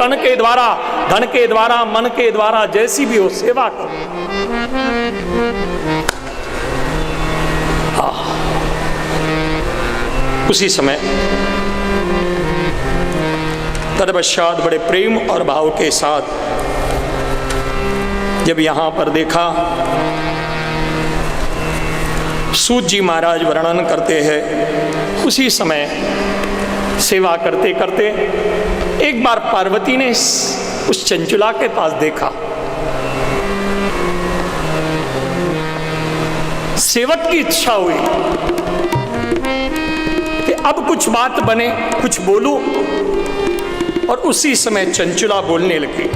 तन के द्वारा, धन के द्वारा, मन के द्वारा, जैसी भी हो सेवा करो। उसी समय तत्पश्चात बड़े प्रेम और भाव के साथ जब यहाँ पर देखा, सूत जी महाराज वर्णन करते हैं, उसी समय सेवा करते करते एक बार पार्वती ने उस चंचुला के पास देखा। सेवक की इच्छा हुई कि अब कुछ बात बने, कुछ बोलूं, और उसी समय चंचुला बोलने लगी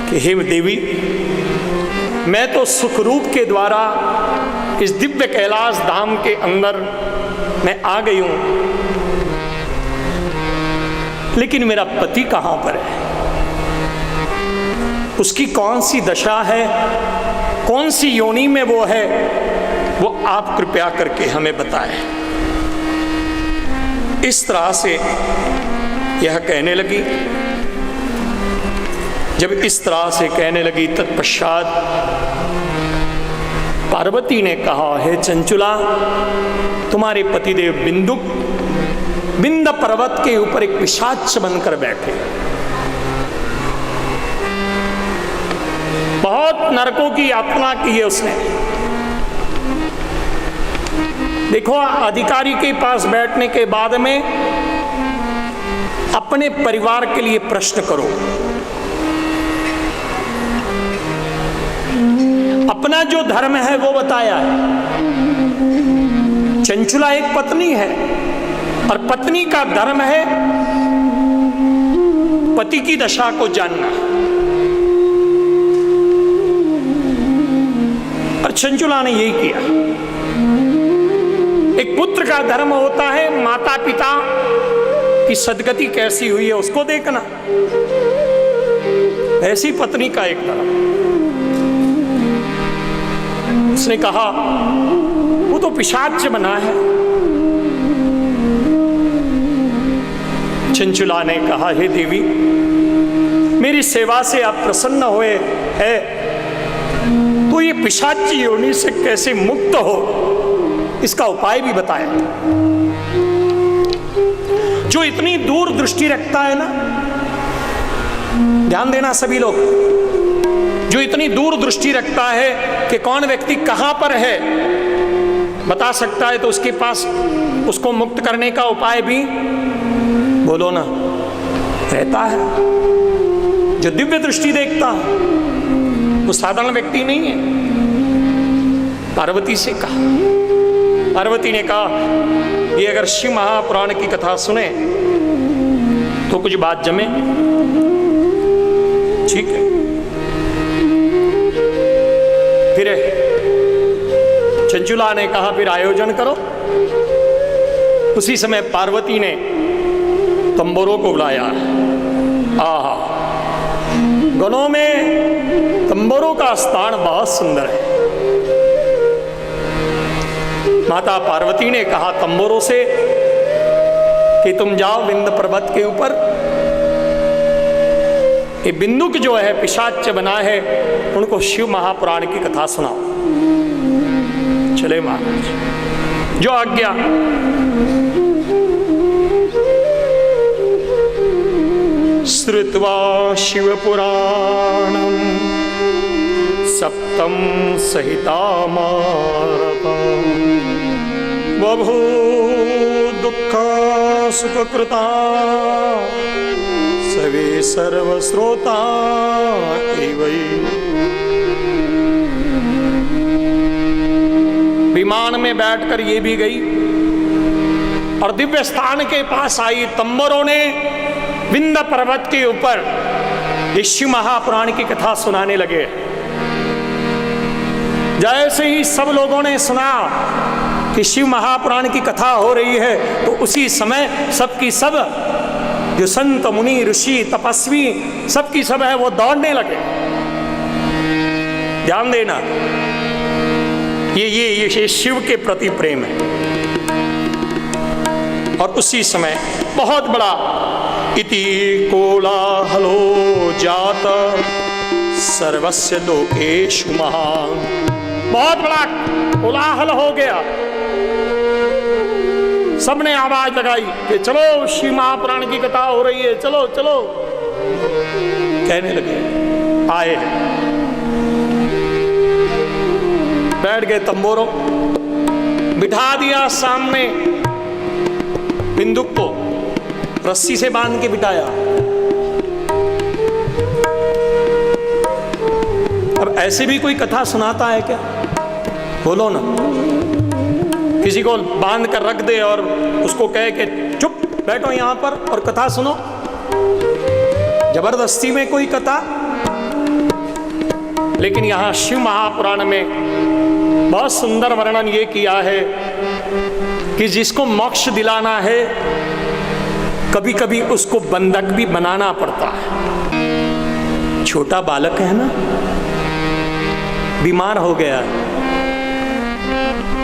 कि हे देवी, मैं तो सुखरूप के द्वारा इस दिव्य कैलाश धाम के अंदर मैं आ गई हूं, लेकिन मेरा पति कहां पर है? उसकी कौन सी दशा है, कौन सी योनि में वो है, वो आप कृपया करके हमें बताएं। इस तरह से यह कहने लगी। जब इस तरह से कहने लगी, तत्पश्चात पार्वती ने कहा, हे चंचुला, तुम्हारे पतिदेव बिंदुक बिंद पर्वत के ऊपर एक पिशाच बनकर बैठे, बहुत नरकों की यातना की है उसने। देखो, अधिकारी के पास बैठने के बाद में अपने परिवार के लिए प्रश्न करो, अपना जो धर्म है वो बताया है। चंचुला एक पत्नी है और पत्नी का धर्म है पति की दशा को जानना, और चंचुला ने यही किया। एक पुत्र का धर्म होता है माता पिता की सदगति कैसी हुई है उसको देखना, ऐसी पत्नी का एक धर्म। उसने कहा, वो तो पिशाच बना है। चंचुला ने कहा, हे देवी, मेरी सेवा से आप प्रसन्न हुए हैं, तो ये पिशाच योनि से कैसे मुक्त हो, इसका उपाय भी बताया। जो इतनी दूर दृष्टि रखता है ना, ध्यान देना सभी लोग, जो इतनी दूर दृष्टि रखता है कि कौन व्यक्ति कहां पर है बता सकता है, तो उसके पास उसको मुक्त करने का उपाय भी, बोलो ना, रहता है। जो दिव्य दृष्टि देखता है वो साधारण व्यक्ति नहीं है। पार्वती से कहा, पार्वती ने कहा, ये अगर शिव महापुराण की कथा सुने तो कुछ बात जमे, ठीक है। फिर चंचुला ने कहा, फिर आयोजन करो। उसी समय पार्वती ने तंबोरों को बुलाया। आहा, गनों में तंबोरों का स्थान बहुत सुंदर है। माता पार्वती ने कहा तंबोरों से कि तुम जाओ विंध्य पर्वत के ऊपर, ये बिंदुक जो है पिशाच बना है, उनको शिव महापुराण की कथा सुनाओ। चले महाराज, जो आज्ञा। श्रुत्वा शिव पुराणम सप्तम सहितामारतम बभू दुःख सुखकृता सवे सर्वश्रोता एवै। विमान में बैठकर ये भी गई और दिव्य स्थान के पास आई। तंबरों ने विंध्य पर्वत के ऊपर शिव महापुराण की कथा सुनाने लगे। जैसे ही सब लोगों ने सुना कि शिव महापुराण की कथा हो रही है, तो उसी समय सबकी सब जो संत मुनि ऋषि तपस्वी सबकी सब है वो दौड़ने लगे। ध्यान देना, ये शिव के प्रति प्रेम है। और उसी समय बहुत बड़ा इति कोलाहलो जात सर्वस्य लोकेषु महान, बहुत बड़ा कोलाहल हो गया। सबने आवाज लगाई कि चलो शिव महापुराण की कथा हो रही है, चलो चलो। कहने लगे, आए, बैठ गए तंबोरों, बिठा दिया सामने बिंदुक को, रस्सी से बांध के बिठाया। अब ऐसे भी कोई कथा सुनाता है क्या? बोलो ना। किसी को बांध कर रख दे और उसको कहे कि चुप बैठो यहां पर और कथा सुनो, जबरदस्ती में कोई कथा। लेकिन यहां शिव महापुराण में बहुत सुंदर वर्णन ये किया है कि जिसको मोक्ष दिलाना है कभी कभी उसको बंधक भी बनाना पड़ता है। छोटा बालक है ना, बीमार हो गया,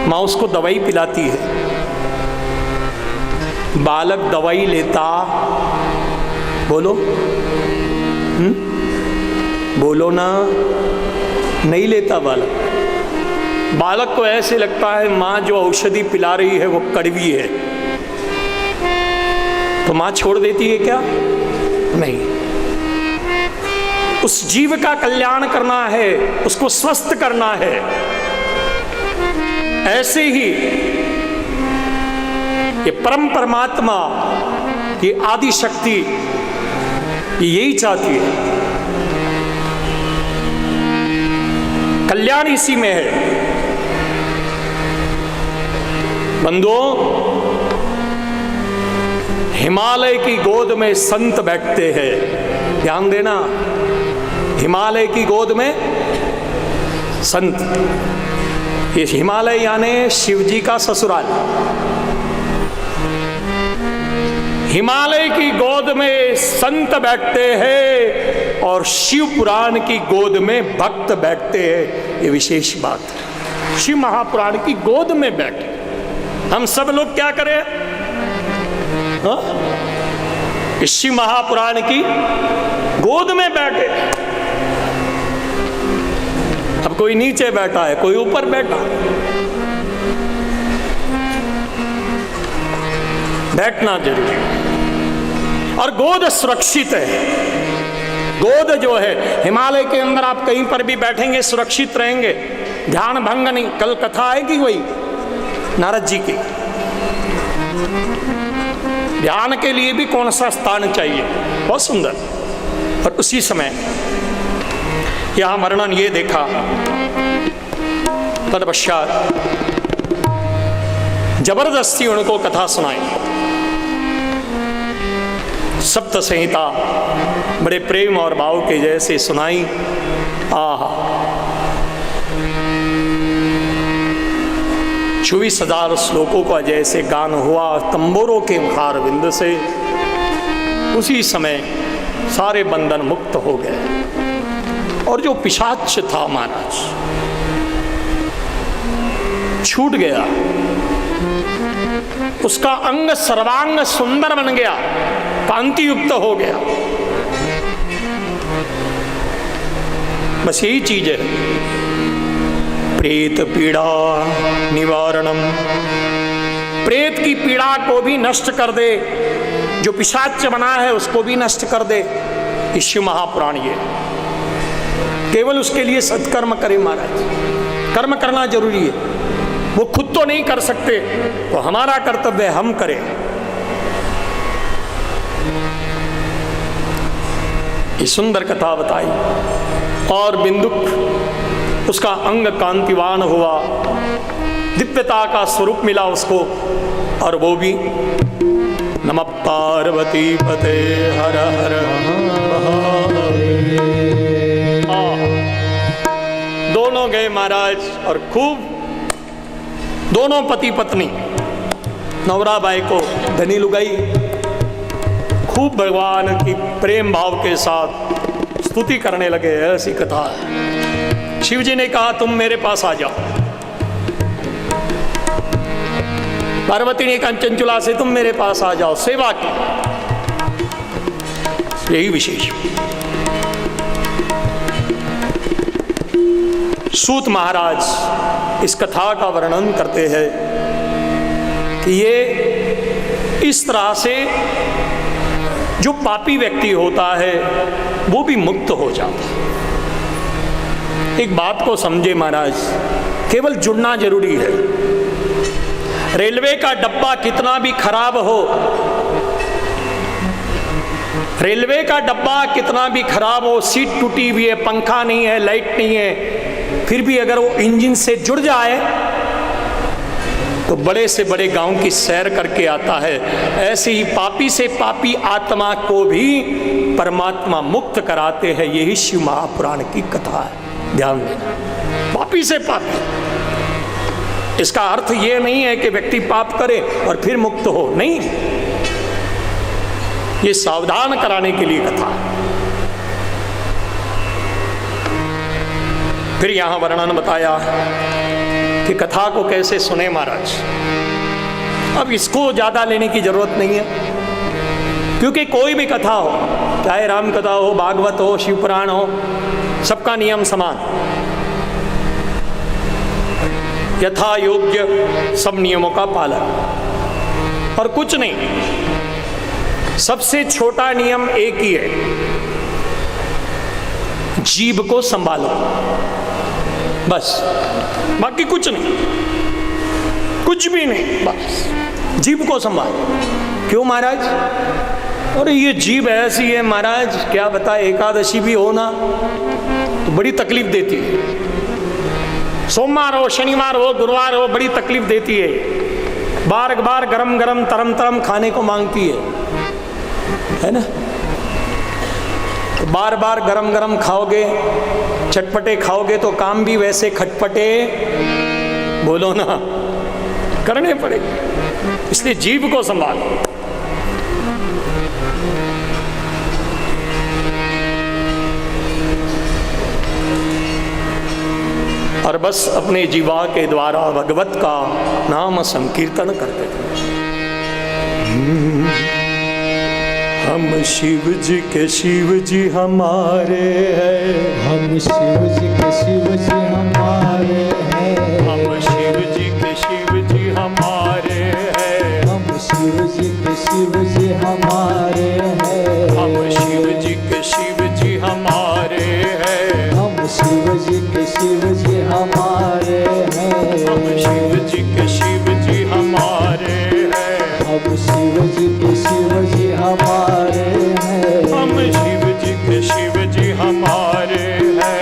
माँ उसको दवाई पिलाती है, बालक दवाई लेता, बोलो बोलो ना, नहीं लेता बालक। बालक को ऐसे लगता है माँ जो औषधि पिला रही है वो कड़वी है, तो माँ छोड़ देती है क्या? नहीं, उस जीव का कल्याण करना है, उसको स्वस्थ करना है। ऐसे ही ये परम परमात्मा, ये आदि शक्ति यही चाहती है, कल्याण इसी में है। बंधुओं, हिमालय की गोद में संत बैठते हैं, ध्यान देना, हिमालय की गोद में संत। ये हिमालय यानी शिव जी का ससुराल। हिमालय की गोद में संत बैठते हैं और शिव पुराण की गोद में भक्त बैठते हैं। ये विशेष बात है, शिव महापुराण की गोद में बैठे। हम सब लोग क्या करें? इस शिव महापुराण की गोद में बैठे। अब कोई नीचे बैठा है, कोई ऊपर बैठा, बैठना जरूरी है। और गोद सुरक्षित है। गोद जो है हिमालय के अंदर, आप कहीं पर भी बैठेंगे सुरक्षित रहेंगे, ध्यान भंग नहीं। कल कथा आएगी वही नारद जी की, ध्यान के लिए भी कौन सा स्थान चाहिए, बहुत सुंदर। और उसी समय यहां वर्णन ये देखा, तत्पश्चात जबरदस्ती उनको कथा सुनाई। सप्त संहिता बड़े प्रेम और भाव के जैसे सुनाई। आहा, 24,000 श्लोकों का जैसे गान हुआ तंबोरों के मुखार बिंद से। उसी समय सारे बंधन मुक्त हो गए और जो पिशाच था महाराज छूट गया, उसका अंग सर्वांग सुंदर बन गया, कांति युक्त हो गया। बस यही चीज है, प्रेत पीड़ा निवारणम, प्रेत की पीड़ा को भी नष्ट कर दे, जो पिशाच बना है उसको भी नष्ट कर दे। शिव महापुराण ये केवल उसके लिए सत्कर्म करे महाराज, कर्म करना जरूरी है। वो खुद तो नहीं कर सकते, तो हमारा कर्तव्य हम करें। ये सुंदर कथा बताई और बिंदुक उसका अंग कांतिवान हुआ, दिव्यता का स्वरूप मिला उसको। और वो भी नमः पार्वती पते हर हर महादेव। दोनों गए महाराज और खूब दोनों पति पत्नी नवरा बाई को धनी लुगाई खूब भगवान की प्रेम भाव के साथ स्तुति करने लगे। ऐसी कथा है। शिव जी ने कहा तुम मेरे पास आ जाओ। पार्वती ने कंचनचूला से तुम मेरे पास आ जाओ, सेवा की, यही विशेष। सूत महाराज इस कथा का वर्णन करते हैं कि ये इस तरह से जो पापी व्यक्ति होता है वो भी मुक्त हो जाता है। एक बात को समझे महाराज, केवल जुड़ना जरूरी है। रेलवे का डब्बा कितना भी खराब हो, रेलवे का डब्बा कितना भी खराब हो, सीट टूटी हुई है, पंखा नहीं है, लाइट नहीं है, फिर भी अगर वो इंजन से जुड़ जाए तो बड़े से बड़े गांव की सैर करके आता है। ऐसे ही पापी से पापी आत्मा को भी परमात्मा मुक्त कराते हैं। यही शिव महापुराण की कथा है, ध्यान देना। पापी से पापी, इसका अर्थ ये नहीं है कि व्यक्ति पाप करे और फिर मुक्त हो, नहीं, ये सावधान कराने के लिए कथा है। फिर यहां वर्णन बताया कि कथा को कैसे सुने महाराज। अब इसको ज्यादा लेने की जरूरत नहीं है, क्योंकि कोई भी कथा हो, चाहे राम कथा हो, भागवत हो, शिव पुराण हो, सबका नियम समान, यथा योग्य सब नियमों का पालन। और कुछ नहीं, सबसे छोटा नियम एक ही है, जीभ को संभालो, बस, बाकी कुछ नहीं, कुछ भी नहीं, बस जीभ को संभालो। क्यों महाराज? अरे ये जीभ ऐसी है महाराज, क्या बता, एकादशी भी हो ना तो बड़ी तकलीफ देती है, सोमवार हो, शनिवार हो, गुरुवार हो, बड़ी तकलीफ देती है, बार बार गरम गरम तरम तरम खाने को मांगती है ना। तो बार बार गरम गरम खाओगे, चटपटे खाओगे तो काम भी वैसे खटपटे, बोलो ना, करने पड़ेंगे। इसलिए जीभ को संभालो। और बस अपने जीवा के द्वारा भगवत का नाम संकीर्तन करते थे। हम शिव जी के शिव जी हमारे हैं, हम शिव जी के शिव जी हमारे हैं, हम शिव जी के शिव जी हमारे हैं, हम शिव जी के शिव जी हमारे हैं, हम शिव जी के शिव जी हमारे हैं, हम शिव जी के शिव जी हमारे हैं, हम शिव जी के शिव जी हमारे हैं, हम शिव जी के शिव जी हमारे हैं, हम शिव जी के शिव जी हमारे हैं,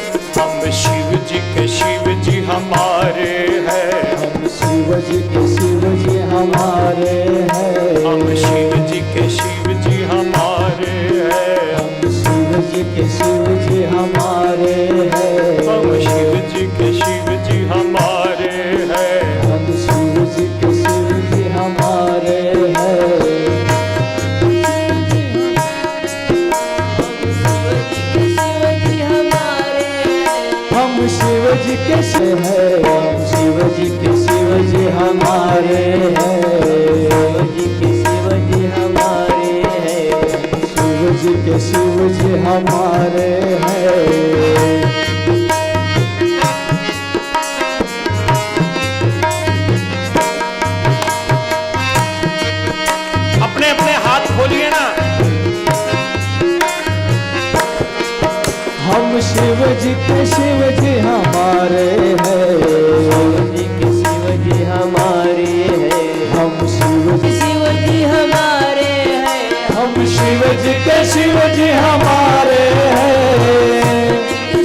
हम शिव जी के शिव जी हमारे हैं, हम शिव जी के शिव जी हमारे हैं, हम शिव जी के शिव जी हमारे हैं, हम शिव जी के शिव जी हमारे हैं, हम शिव जी के शिव जी हमारे हैं, हम शिव जी के शिव जी हमारे हैं, हम शिव जी के शिव है, हम शिव जी के शिव जी हमारे हैं, शिव जी के शिव जी हमारे हैं, अपने अपने हाथ खोलिए ना। हम शिव जी के शिव जी हमारे हैं, शिव जी के शिव जी हमारे हैं, हम शिव जी शिव जी हमारे हैं, हम शिव जी के शिव जी हमारे हैं,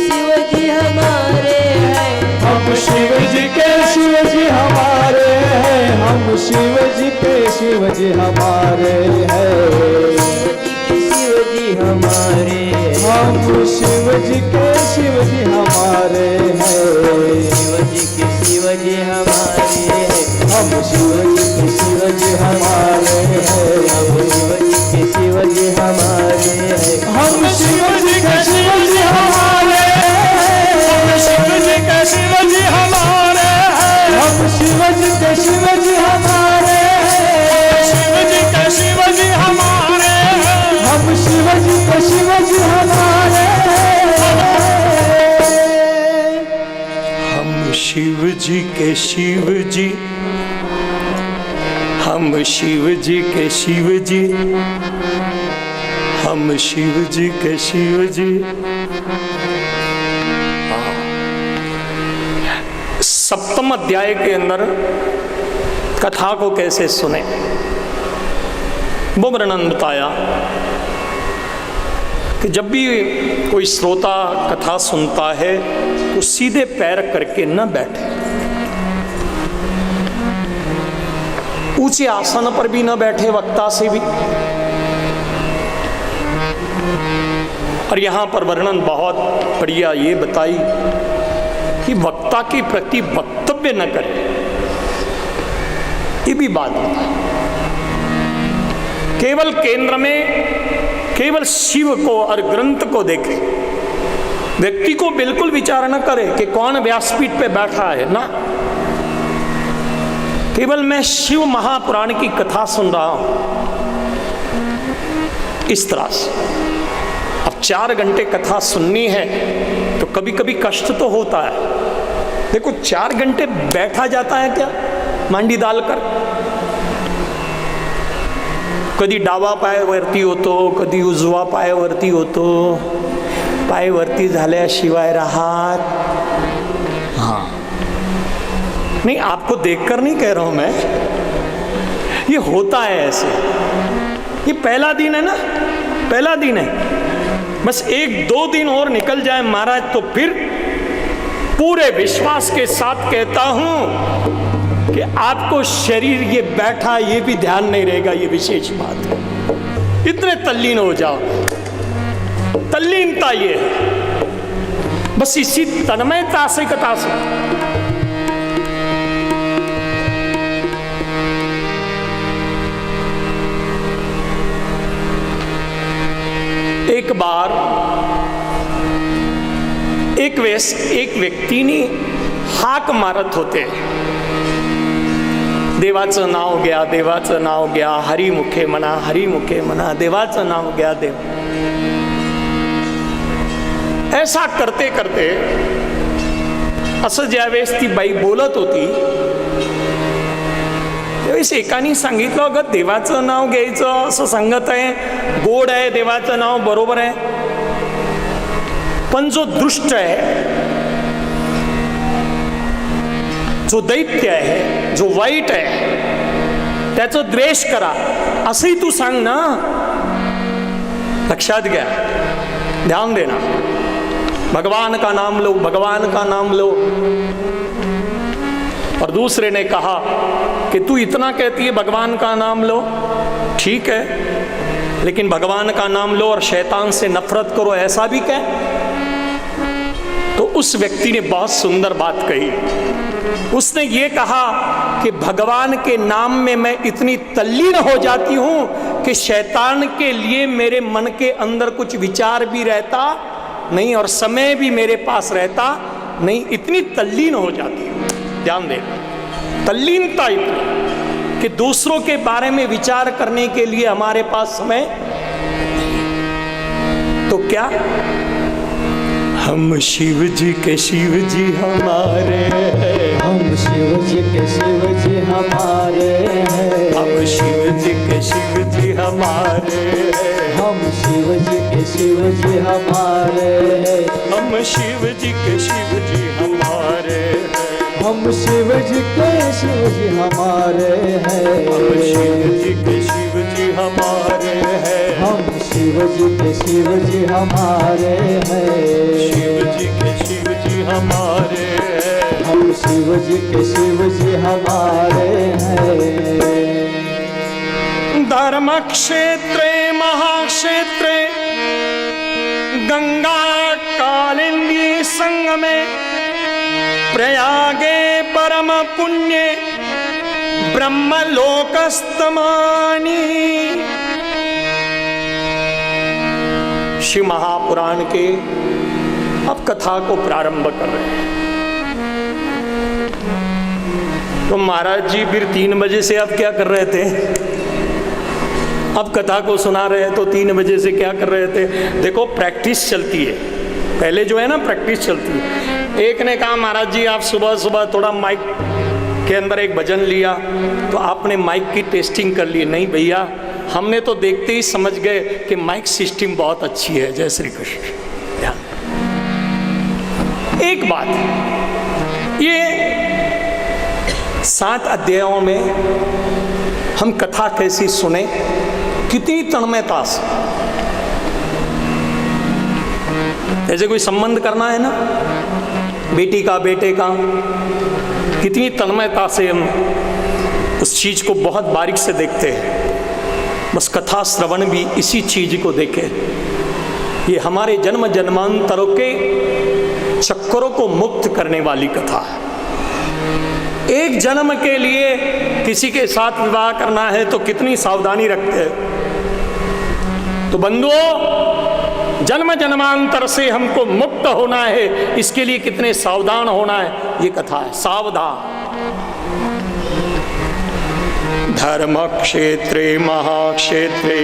शिव जी हमारे हैं, हम शिव जी के शिव जी हमारे हैं, हम शिव जी के शिव जी हमारे हैं, शिव जी हमारे, हम शिव जी के शिव जी हमारे हैं, शिव जी के शिव जी हमारे हैं, हम शिव जी के शिव जी हमारे हैं, हम शिव जी के शिव जी हमारे हैं, हम शिव जी के शिव जी हमारे हैं, शिव जी के शिव जी हमारे शिव जी के शिव जी हमारे हैं, शिव जी के शिव जी हमारे हैं, हम शिव जी के शिव जी हमारे हैं, हम शिव जी के शिव जी, हम शिव जी के शिव जी, हम शिव जी के शिव जी। सप्तम अध्याय के अंदर कथा को कैसे सुने वो वर्णन बताया कि जब भी कोई श्रोता कथा सुनता है तो सीधे पैर करके न बैठे, ऊंचे आसन पर भी न बैठे वक्ता से भी। और यहां पर वर्णन बहुत बढ़िया ये बताई कि वक्ता के प्रति वक्तव्य न करे, ये भी बात होता है। केवल केंद्र में केवल शिव को और ग्रंथ को देखे, व्यक्ति को बिल्कुल विचार न करे कि कौन व्यासपीठ पे बैठा है ना, केवल मैं शिव महापुराण की कथा सुन रहा हूं इस तरह से। अब 4 घंटे कथा सुननी है तो कभी कभी कष्ट तो होता है। देखो 4 घंटे बैठा जाता है क्या मांडी डालकर? कधी डावा पाय वरती होतो, कधी उजवा पाय वरती होतो, पाय वरती झाल्याशिवाय राहत। हाँ, नहीं आपको देखकर नहीं कह रहा हूं मैं, ये होता है ऐसे। ये पहला दिन है ना, पहला दिन है, बस 1-2 दिन और निकल जाए महाराज तो फिर पूरे विश्वास के साथ कहता हूं कि आपको शरीर ये बैठा ये भी ध्यान नहीं रहेगा। ये विशेष बात है, इतने तल्लीन हो जाओ। तल्लीनता ये है, बस इसी तन्मयता से कथा से। एक बार एक व्यक्ती ने हाक मारत होते, देवाचं नाव घ्या, देवाचं नाव घ्या, हरिमुखे म्हणा, हरिमुखे म्हणा, देवाचं नाव घ्या, देव। ऐसा करते करते असं ज्यावेळेस ती बाई बोलत होती त्यावेळेस एकाने सांगितलं, अगं देवाचं नाव घ्यायचं असं सांगत आहे, गोड आहे देवाचं नाव, बरोबर आहे, पण जो दुष्ट आहे, जो दैत्य आहे, जो वाईट आहे, त्याचं द्वेष करा असंही तू सांग ना। लक्षात घ्या, ध्यान देना, भगवान का नाम लो, भगवान का नाम लो। और दूसरे ने कहा कि तू इतना कहती है भगवान का नाम लो, ठीक है, लेकिन भगवान का नाम लो और शैतान से नफरत करो, ऐसा भी कह। तो उस व्यक्ति ने बहुत सुंदर बात कही। उसने ये कहा कि भगवान के नाम में मैं इतनी तल्लीन हो जाती हूं कि शैतान के लिए मेरे मन के अंदर कुछ विचार भी रहता नहीं और समय भी मेरे पास रहता नहीं, इतनी तल्लीन हो जाती हूं। ध्यान दे, तल्लीनता इतनी कि दूसरों के बारे में विचार करने के लिए हमारे पास समय। तो क्या हम शिव जी के शिव जी हमारे हैं, हम शिव जी के शिव जी हमारे हैं, हम शिव जी के शिव जी हमारे हैं, हम शिव जी के शिव जी हमारे हैं, हम शिव जी के शिव जी हमारे हैं, हम शिव जी के शिव जी हमारे हैं, हम शिव जी के शिव जी हमारे हैं, हम शिव जी के शिव जी हमारे हैं, शिव जी के शिव जी हमारे हैं, हम शिव जी के शिव जी हमारे हैं। धर्म क्षेत्रे महाक्षेत्रे गंगा कालिंदी संगमे प्रयागे परम पुण्ये ब्रह्मलोकस्तमानी। शिव महापुराण के अब कथा को प्रारंभ कर रहे हैं। तो महाराज जी फिर 3 बजे से आप क्या कर रहे थे? अब कथा को सुना रहे हैं तो 3 बजे से क्या कर रहे थे? देखो प्रैक्टिस चलती है, पहले जो है ना प्रैक्टिस चलती है। एक ने कहा महाराज जी आप सुबह सुबह थोड़ा माइक के अंदर एक भजन लिया तो आपने माइक की टेस्टिंग कर ली। नहीं भैया, हमने तो देखते ही समझ गए कि माइक सिस्टम बहुत अच्छी है। जय श्री कृष्ण। ध्यान, एक बात, ये 7 अध्यायों में हम कथा कैसी सुने, कितनी तन्मयता से, जैसे कोई संबंध करना है ना, बेटी का बेटे का, कितनी तन्मयता से हम उस चीज को बहुत बारीक से देखते हैं। बस कथा श्रवण भी इसी चीज को देखे। ये हमारे जन्म जन्मांतरों के चक्करों को मुक्त करने वाली कथा है। एक जन्म के लिए किसी के साथ विवाह करना है तो कितनी सावधानी रखते हैं। तो बंधुओं, जन्म जन्मांतर से हमको मुक्त होना है, इसके लिए कितने सावधान होना है, ये कथा है। सावधान। धर्म क्षेत्रे महाक्षेत्रे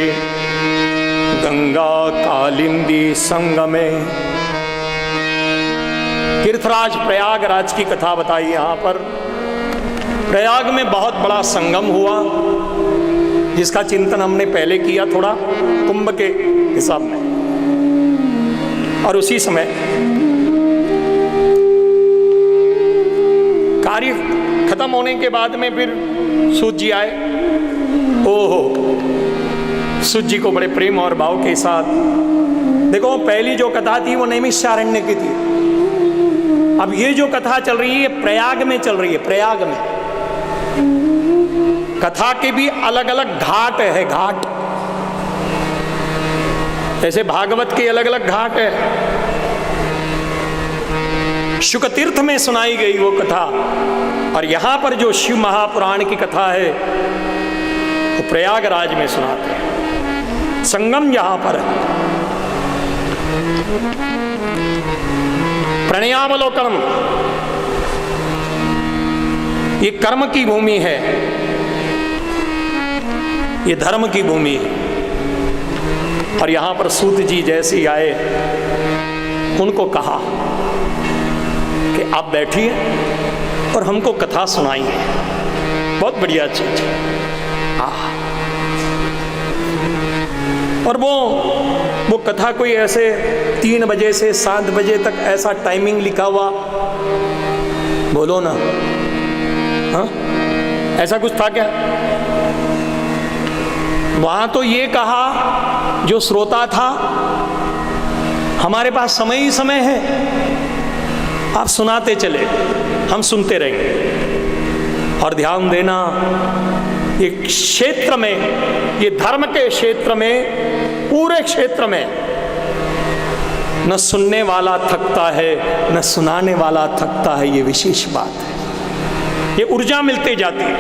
गंगा कालिंदी संगमे। तीर्थराज प्रयागराज की कथा बताई। यहाँ पर प्रयाग में बहुत बड़ा संगम हुआ, जिसका चिंतन हमने पहले किया थोड़ा कुंभ के हिसाब में। और उसी समय कार्य खत्म होने के बाद में फिर सूत जी आए। ओहो, सूत जी को बड़े प्रेम और भाव के साथ, देखो पहली जो कथा थी वो नैमिषारण्य की थी। अब ये जो कथा चल रही है प्रयाग में चल रही है। प्रयाग में कथा के भी अलग अलग घाट है। घाट जैसे भागवत के अलग अलग घाट है। शुक तीर्थ में सुनाई गई वो कथा, और यहां पर जो शिव महापुराण की कथा है वो प्रयागराज में सुनाते हैं। संगम यहां पर है। प्रणयावलोकनम, ये कर्म की भूमि है, ये धर्म की भूमि है। और यहां पर सूत जी जैसे ही आए, उनको कहा कि आप बैठिए और हमको कथा सुनाइए। बहुत बढ़िया चीज। और वो कथा कोई ऐसे 3 बजे से 7 बजे तक ऐसा टाइमिंग लिखा हुआ, बोलो ना, हाँ ऐसा कुछ था क्या? वहां तो ये कहा जो श्रोता था, हमारे पास समय ही समय है, आप सुनाते चले, हम सुनते रहेंगे। और ध्यान देना, ये क्षेत्र में, ये धर्म के क्षेत्र में, पूरे क्षेत्र में न सुनने वाला थकता है न सुनाने वाला थकता है। ये विशेष बात है। ये ऊर्जा मिलते जाती है,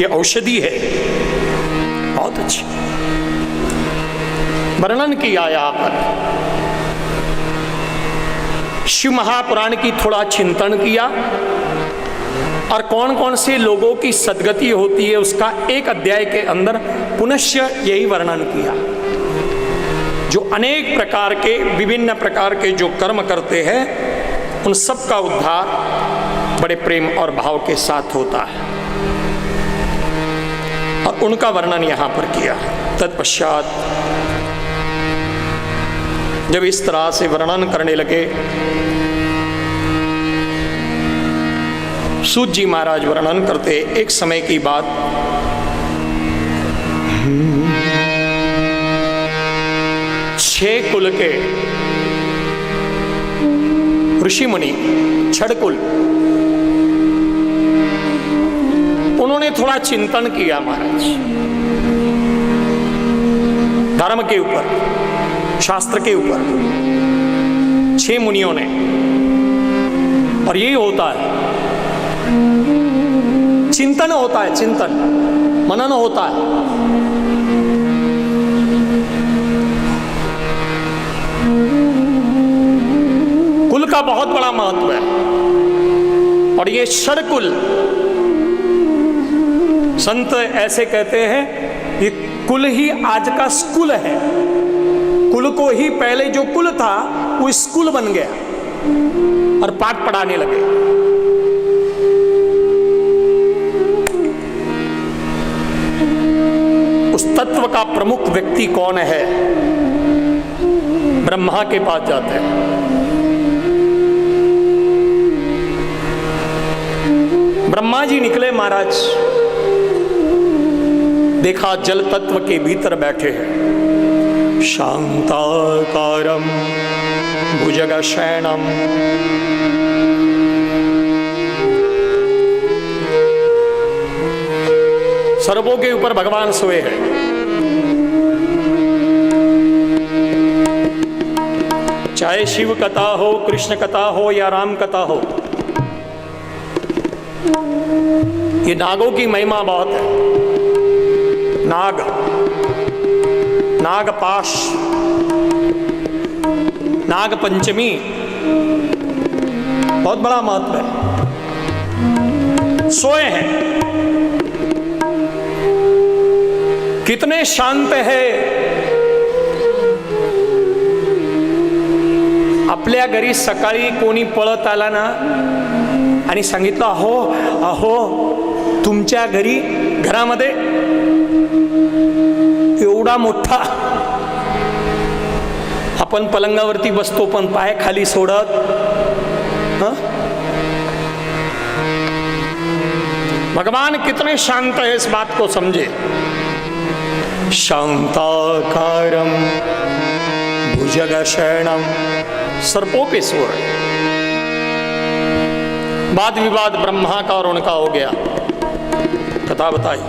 ये औषधि है। बहुत अच्छी वर्णन किया यहाँ पर। शिव महापुराण की थोड़ा चिंतन किया, और कौन कौन से लोगों की सद्गति होती है उसका एक अध्याय के अंदर पुनश्च यही वर्णन किया। जो अनेक प्रकार के, विभिन्न प्रकार के जो कर्म करते हैं, उन सब का उद्धार बड़े प्रेम और भाव के साथ होता है, और उनका वर्णन यहां पर किया। तत्पश्चात जब इस तरह से वर्णन करने लगे, सूत जी महाराज वर्णन करते, एक समय की बात, छह कुल के ऋषि मुनि, छड़कुल, उन्होंने थोड़ा चिंतन किया महाराज धर्म के ऊपर, शास्त्र के ऊपर, 6 मुनियों ने। और यही होता है, चिंतन होता है, चिंतन मनन होता है। कुल का बहुत बड़ा महत्व है। और ये षडकुल, संत ऐसे कहते हैं ये कुल ही आज का स्कूल है। कुल को ही पहले जो कुल था वो स्कूल बन गया और पाठ पढ़ाने लगे। उस तत्व का प्रमुख व्यक्ति कौन है? ब्रह्मा के पास जाते हैं। ब्रह्मा जी निकले महाराज, देखा जल तत्व के भीतर बैठे हैं। शांताकारं भुजगशयनं सर्वों के ऊपर भगवान सोए हैं। चाहे शिव कथा हो, कृष्ण कथा हो या राम कथा हो, ये नागों की महिमा बहुत है। नाग, नागपाश, नाग पंचमी, बहुत बड़ा महत्व है। सोए हैं, कितने शांत है। आपल्या घरी सकाळी कोणी पळत आला ना आणि सांगितलं अहो अहो तुमच्या घरी घरामध्ये एवढा मोठा, आपण पलंगावरती बसतो पण पाय खाली सोडत, भगवान कितने शांत है इस बात को समझे। शांताकारं भुजगशयनं सर्पों पे सो रहे। वाद विवाद ब्रह्मा का और उनका हो गया, कथा बताई।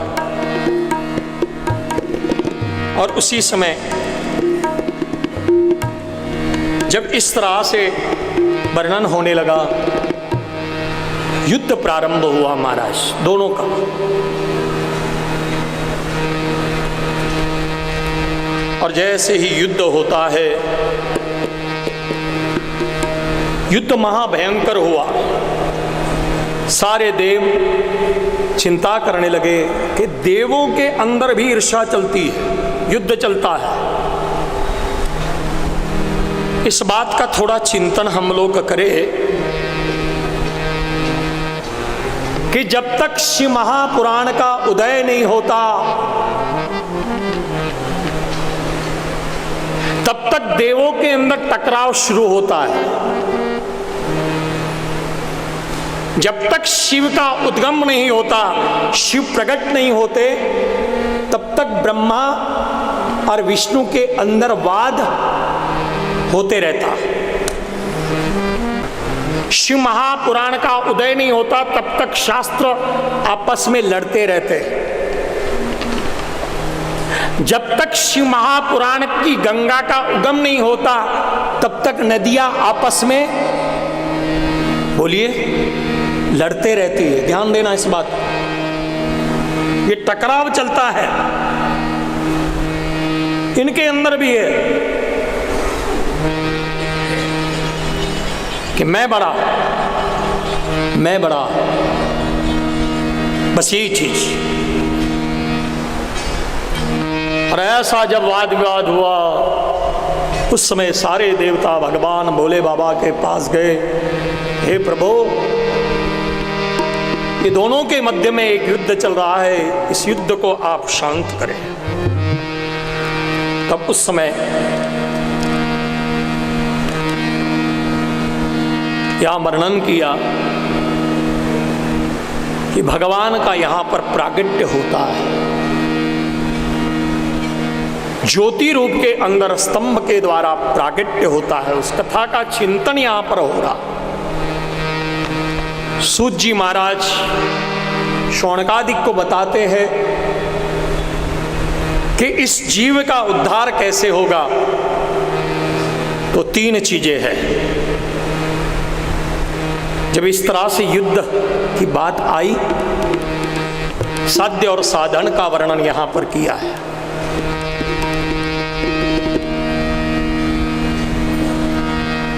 और उसी समय जब इस तरह से वर्णन होने लगा, युद्ध प्रारंभ हुआ महाराज दोनों का। और जैसे ही युद्ध होता है, युद्ध महाभयंकर हुआ। सारे देव चिंता करने लगे कि देवों के अंदर भी ईर्ष्या चलती है, युद्ध चलता है। इस बात का थोड़ा चिंतन हम लोग करें कि जब तक शिव महापुराण का उदय नहीं होता तब तक देवों के अंदर टकराव शुरू होता है। जब तक शिव का उद्गम नहीं होता, शिव प्रकट नहीं होते, तब तक ब्रह्मा और विष्णु के अंदर वाद होते रहता। शिव महापुराण का उदय नहीं होता तब तक शास्त्र आपस में लड़ते रहते। जब तक शिव महापुराण की गंगा का उगम नहीं होता तब तक नदियां आपस में, बोलिए, लड़ते रहती है। ध्यान देना इस बात, ये टकराव चलता है, इनके अंदर भी है कि मैं बड़ा, मैं बड़ा, बस यही चीज। और ऐसा जब वाद विवाद हुआ, उस समय सारे देवता भगवान भोले बाबा के पास गए। हे प्रभु, ये दोनों के मध्य में एक युद्ध चल रहा है, इस युद्ध को आप शांत करें। तब उस समय यहां वर्णन किया कि भगवान का यहां पर प्रागट्य होता है। ज्योति रूप के अंदर स्तंभ के द्वारा प्रागट्य होता है। उस कथा का चिंतन यहां पर हो रहा। सूत जी महाराज शौनकादिक को बताते हैं कि इस जीव का उद्धार कैसे होगा। तो तीन चीजें हैं। जब इस तरह से युद्ध की बात आई, साध्य और साधन का वर्णन यहां पर किया है।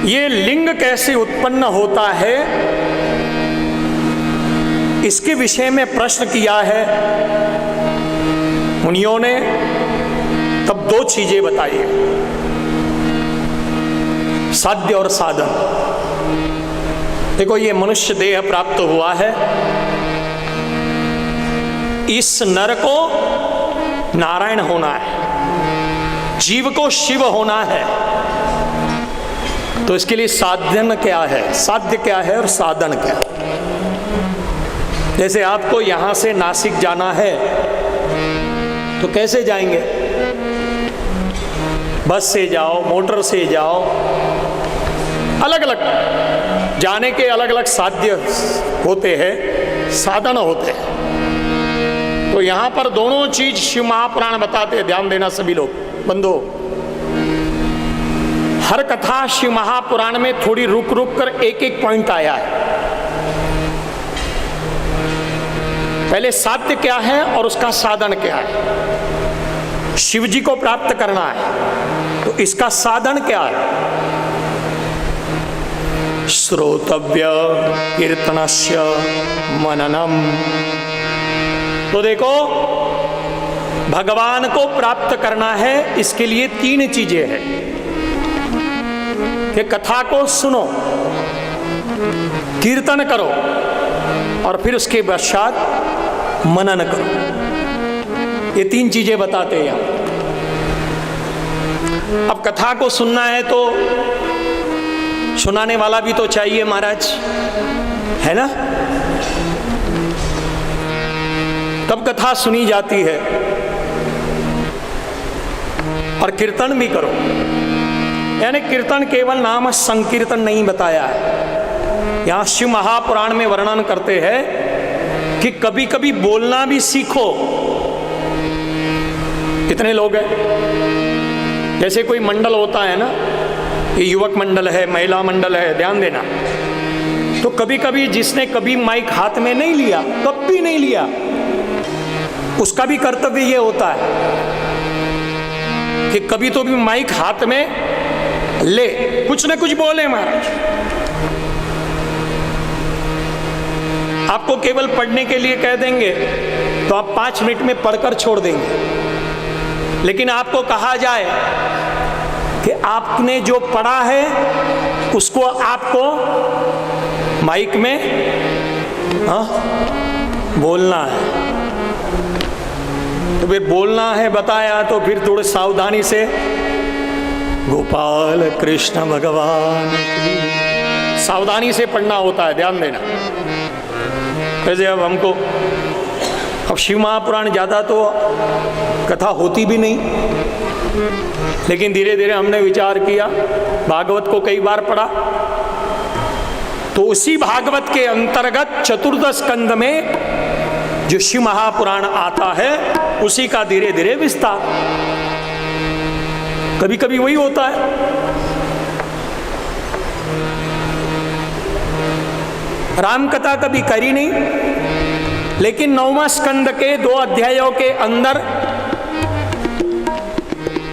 ये लिंग कैसे उत्पन्न होता है इसके विषय में प्रश्न किया है मुनियों ने, तब दो चीजें बताई है, साध्य और साधन। देखो, ये मनुष्य देह प्राप्त हुआ है, इस नर को नारायण होना है, जीव को शिव होना है, तो इसके लिए साधन क्या है, साध्य क्या है और साधन क्या है। जैसे आपको यहां से नासिक जाना है तो कैसे जाएंगे? बस से जाओ, मोटर से जाओ, अलग अलग जाने के अलग अलग साध्य होते हैं, साधन होते हैं। तो यहां पर दोनों चीज शिव महापुराण बताते हैं, ध्यान देना सभी लोग बंधो। हर कथा शिव महापुराण में थोड़ी रुक रुक कर एक एक पॉइंट आया है। पहले साध्य क्या है और उसका साधन क्या है। शिव जी को प्राप्त करना है तो इसका साधन क्या है? श्रोतव्य कीर्तनस्य मननम। तो देखो, भगवान को प्राप्त करना है, इसके लिए तीन चीजें हैं कि कथा को सुनो, कीर्तन करो और फिर उसके पश्चात मनन करो। ये तीन चीजें बताते हैं यहां। अब कथा को सुनना है तो सुनाने वाला भी तो चाहिए महाराज, है ना? तब कथा सुनी जाती है। और कीर्तन भी करो, यानी कीर्तन केवल नाम संकीर्तन नहीं बताया है। यहां शिव महापुराण में वर्णन करते हैं कि कभी कभी बोलना भी सीखो। कितने लोग हैं, जैसे कोई मंडल होता है ना, ये युवक मंडल है, महिला मंडल है, ध्यान देना। तो कभी कभी जिसने कभी माइक हाथ में नहीं लिया, कभी नहीं लिया, उसका भी कर्तव्य ये होता है कि कभी तो भी माइक हाथ में ले, कुछ न कुछ बोले महाराज। आपको केवल पढ़ने के लिए कह देंगे तो आप 5 मिनट में पढ़कर छोड़ देंगे। लेकिन आपको कहा जाए कि आपने जो पढ़ा है उसको आपको माइक में बोलना है, तो फिर बोलना है बताया तो फिर थोड़ी सावधानी से गोपाल कृष्ण भगवान, सावधानी से पढ़ना होता है, ध्यान देना। कैसे अब हमको, अब शिव महापुराण ज़्यादा तो कथा होती भी नहीं, लेकिन धीरे धीरे हमने विचार किया, भागवत को कई बार पढ़ा, तो उसी भागवत के अंतर्गत चतुर्दश स्कंद में जो शिव महापुराण आता है उसी का धीरे धीरे विस्तार। कभी कभी वही होता है। राम कथा कभी करी नहीं, लेकिन 9वां स्कंद के 2 अध्यायों के अंदर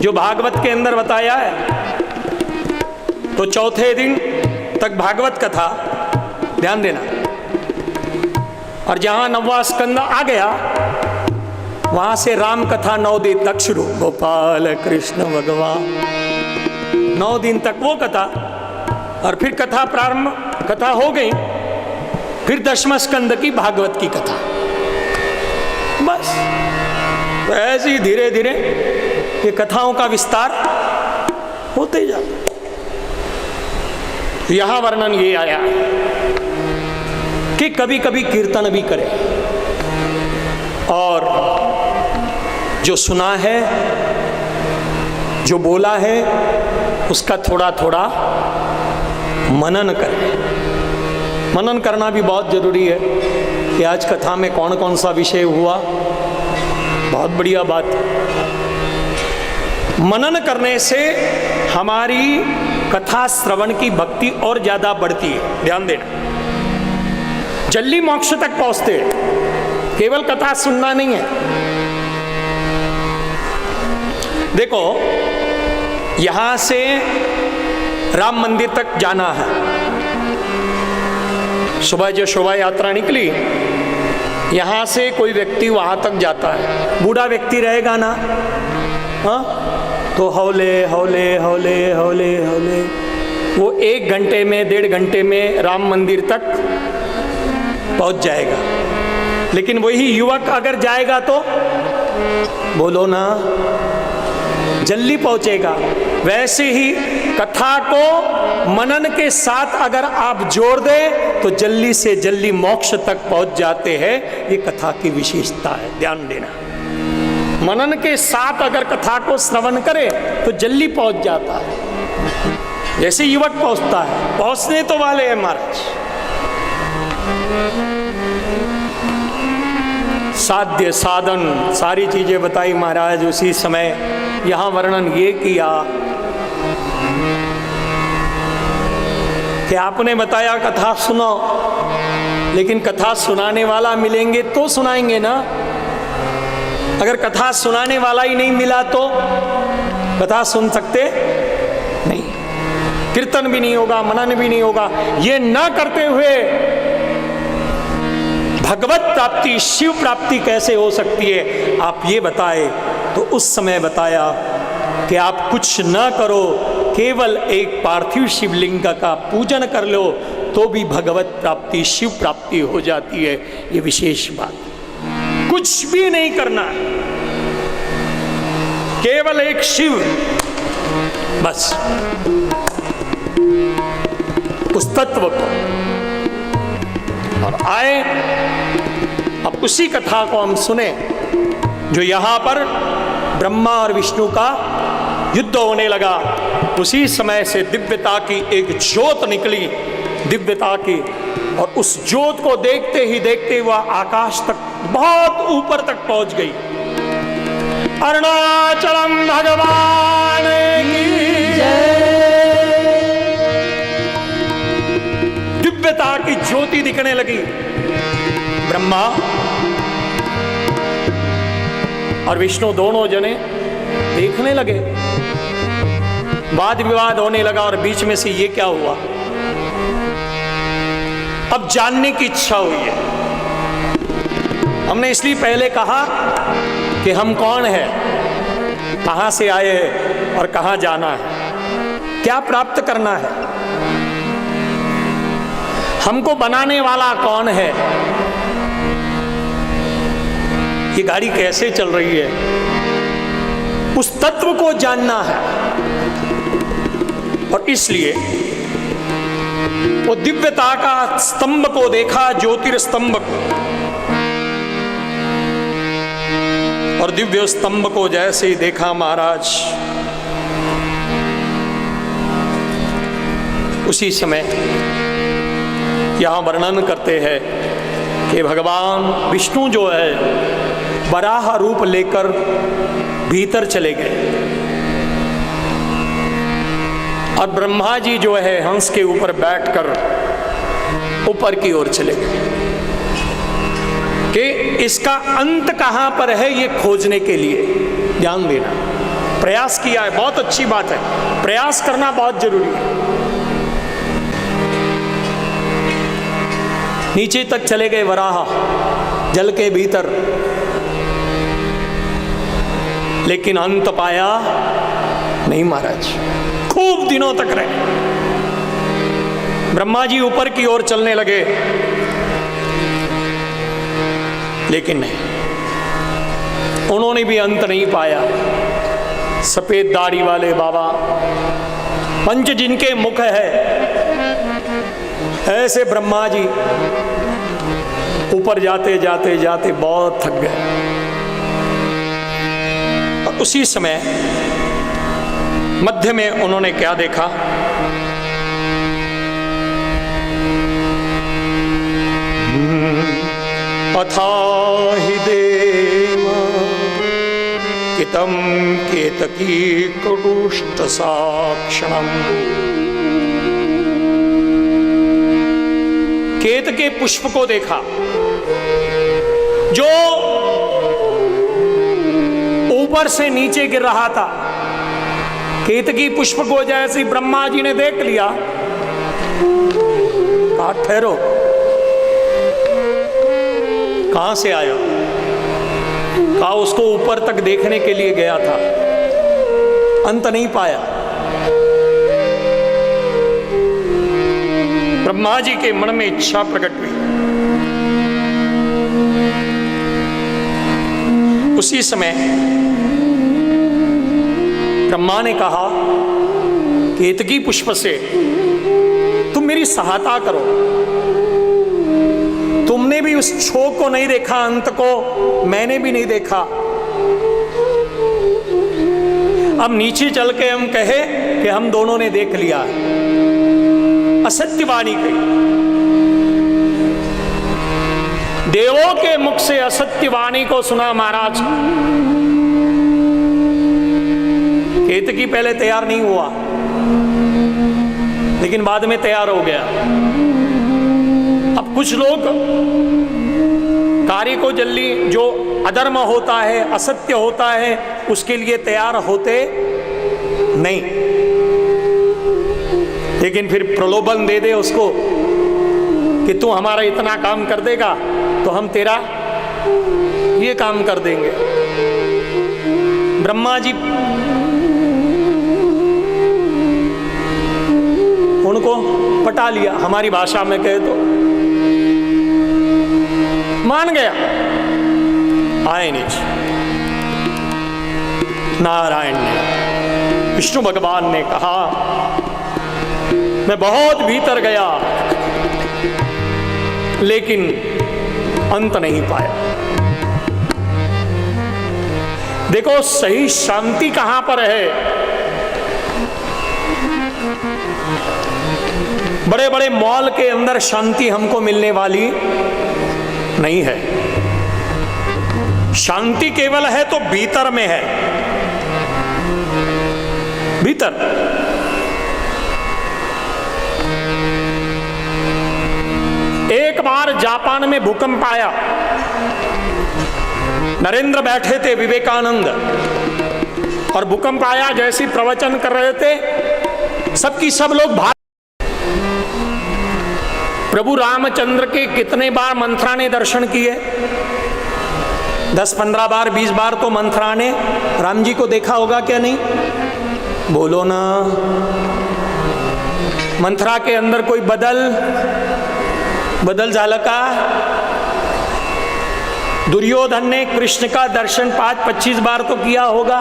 जो भागवत के अंदर बताया है, तो चौथे दिन तक भागवत कथा, ध्यान देना। और जहां 9वां स्कंद आ गया वहां से राम कथा 9 दिन तक शुरू, गोपाल कृष्ण भगवान, 9 दिन तक वो कथा। और फिर कथा प्रारंभ, कथा हो गई, फिर 10वां स्कंद की भागवत की कथा। बस तो ऐसे ही धीरे धीरे ये कथाओं का विस्तार होते जाता। यहां वर्णन ये आया कि कभी कभी कीर्तन भी करें और जो सुना है, जो बोला है, उसका थोड़ा थोड़ा मनन करें। मनन करना भी बहुत जरूरी है कि आज कथा में कौन कौन सा विषय हुआ, बहुत बढ़िया बात। मनन करने से हमारी कथा श्रवण की भक्ति और ज्यादा बढ़ती है, ध्यान देना। जल्दी मोक्ष तक पहुंचते हैं, केवल कथा सुनना नहीं है। देखो, यहां से राम मंदिर तक जाना है। सुबह जो शोभा यात्रा निकली यहाँ से कोई व्यक्ति वहाँ तक जाता है, बूढ़ा व्यक्ति रहेगा ना, हाँ, तो हौले हौले हौले हौले हौले वो 1 घंटे में 1.5 घंटे में राम मंदिर तक पहुँच जाएगा। लेकिन वही युवक अगर जाएगा तो बोलो ना, जल्दी पहुँचेगा। वैसे ही कथा को मनन के साथ अगर आप जोड़ दें तो जल्दी से जल्दी मोक्ष तक पहुंच जाते हैं। ये कथा की विशेषता है, ध्यान देना। मनन के साथ अगर कथा को श्रवण करे तो जल्दी पहुंच जाता है, जैसे युवक पहुंचता है। पहुंचने तो वाले हैं महाराज। साध्य साधन सारी चीजें बताई महाराज उसी समय। यहां वर्णन ये किया कि आपने बताया कथा सुनो, लेकिन कथा सुनाने वाला मिलेंगे तो सुनाएंगे ना। अगर कथा सुनाने वाला ही नहीं मिला तो कथा सुन सकते नहीं, कीर्तन भी नहीं होगा, मनन भी नहीं होगा। ये ना करते हुए भगवत प्राप्ति, शिव प्राप्ति कैसे हो सकती है, आप ये बताए। तो उस समय बताया कि आप कुछ न करो, केवल एक पार्थिव शिवलिंग का पूजन कर लो तो भी भगवत प्राप्ति, शिव प्राप्ति हो जाती है। ये विशेष बात, कुछ भी नहीं करना, केवल एक शिव, बस उस तत्व को। और आए अब उसी कथा को हम सुने जो यहां पर ब्रह्मा और विष्णु का युद्ध होने लगा। उसी समय से दिव्यता की एक ज्योत निकली, दिव्यता की, और उस ज्योत को देखते ही देखते वह आकाश तक बहुत ऊपर तक पहुंच गई। अरुणाचलम भगवान की जय। दिव्यता की ज्योति दिखने लगी। ब्रह्मा और विष्णु दोनों जने देखने लगे। वाद विवाद होने लगा और बीच में से ये क्या हुआ, अब जानने की इच्छा हुई है। हमने इसलिए पहले कहा कि हम कौन हैं, कहां से आए हैं और कहां जाना है, क्या प्राप्त करना है, हमको बनाने वाला कौन है, ये गाड़ी कैसे चल रही है, उस तत्व को जानना है। और इसलिए वो दिव्यता का स्तंभ को देखा, ज्योतिर्स्तंभ को, और दिव्य स्तंभ को जैसे ही देखा महाराज, उसी समय यहां वर्णन करते हैं कि भगवान विष्णु जो है वराह रूप लेकर भीतर चले गए और ब्रह्मा जी जो है हंस के ऊपर बैठकर ऊपर की ओर चले गए कि इसका अंत कहां पर है ये खोजने के लिए। ध्यान देना, प्रयास किया है, बहुत अच्छी बात है, प्रयास करना बहुत जरूरी है। नीचे तक चले गए वराह, जल के भीतर, लेकिन अंत पाया नहीं महाराज। खूब दिनों तक रहे। ब्रह्मा जी ऊपर की ओर चलने लगे, लेकिन नहीं, उन्होंने भी अंत नहीं पाया। सफेद दाढ़ी वाले बाबा, पंच जिनके मुख है, ऐसे ब्रह्मा जी ऊपर जाते जाते जाते बहुत थक गए। और उसी समय मध्य में उन्होंने क्या देखा, अथाहि देव कितम केतकी कटुष्ट साक्षणम। केत के पुष्प को देखा जो ऊपर से नीचे गिर रहा था। केतकी पुष्प को जैसे ब्रह्मा जी ने देख लिया, कहा ठहरो, कहां से आया? कहा उसको ऊपर तक देखने के लिए गया था, अंत नहीं पाया। ब्रह्मा जी के मन में इच्छा प्रकट हुई। उसी समय ब्रह्मा ने कहा, केतकी पुष्प से तुम मेरी सहायता करो। तुमने भी उस छोक को नहीं देखा, अंत को मैंने भी नहीं देखा। अब नीचे चल के हम कहे कि हम दोनों ने देख लिया। असत्यवाणी कही, देवों के मुख से असत्यवाणी को सुना महाराज। केतकी पहले तैयार नहीं हुआ, लेकिन बाद में तैयार हो गया। अब कुछ लोग कार्य को जल्दी, जो अधर्म होता है, असत्य होता है, उसके लिए तैयार होते नहीं, लेकिन फिर प्रलोभन दे दे उसको कि तू हमारा इतना काम कर देगा तो हम तेरा ये काम कर देंगे। ब्रह्मा जी उनको पटा लिया, हमारी भाषा में कहे तो मान गया। आए नीचे, नारायण ने, विष्णु भगवान ने कहा, मैं बहुत भीतर गया लेकिन अंत नहीं पाया। देखो सही शांति कहां पर है। बड़े बड़े मॉल के अंदर शांति हमको मिलने वाली नहीं है। शांति केवल है तो भीतर में है, भीतर। एक बार जापान में भूकंप आया, नरेंद्र बैठे थे, विवेकानंद, और भूकंप आया, जैसे प्रवचन कर रहे थे, सबकी सब लोग भाग। प्रभु रामचंद्र के कितने बार मंथरा ने दर्शन किए? 10-15 बार, 20 बार तो मंथरा ने राम जी को देखा होगा, क्या नहीं? बोलो ना। मंथरा के अंदर कोई बदल झाला का? दुर्योधन ने कृष्ण का दर्शन 5-25 बार तो किया होगा,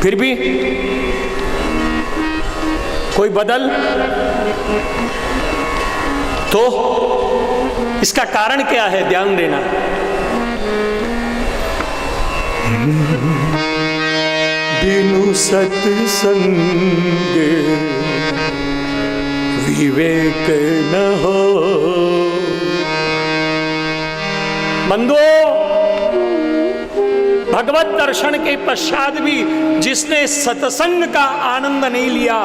फिर भी कोई बदल? तो इसका कारण क्या है? ध्यान देना। बिनु सत्संग विवेक न हो। बंधुओं, भगवत दर्शन के पश्चात भी जिसने सत्संग का आनंद नहीं लिया,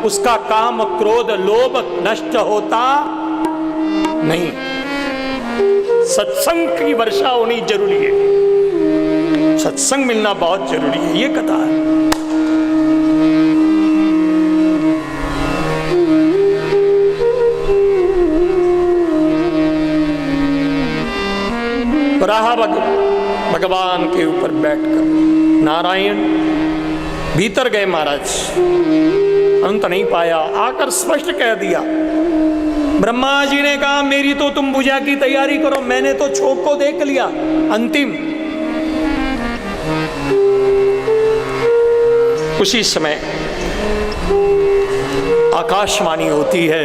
उसका काम, क्रोध, लोभ नष्ट होता नहीं। सत्संग की वर्षा होनी जरूरी है, सत्संग मिलना बहुत जरूरी है। ये कथा है। रहा भगवान के ऊपर बैठकर नारायण भीतर गए महाराज, अंत नहीं पाया। आकर स्पष्ट कह दिया। ब्रह्मा जी ने कहा, मेरी तो तुम पूजा की तैयारी करो, मैंने तो छोक को देख लिया। अंतिम। उसी समय आकाशवाणी होती है,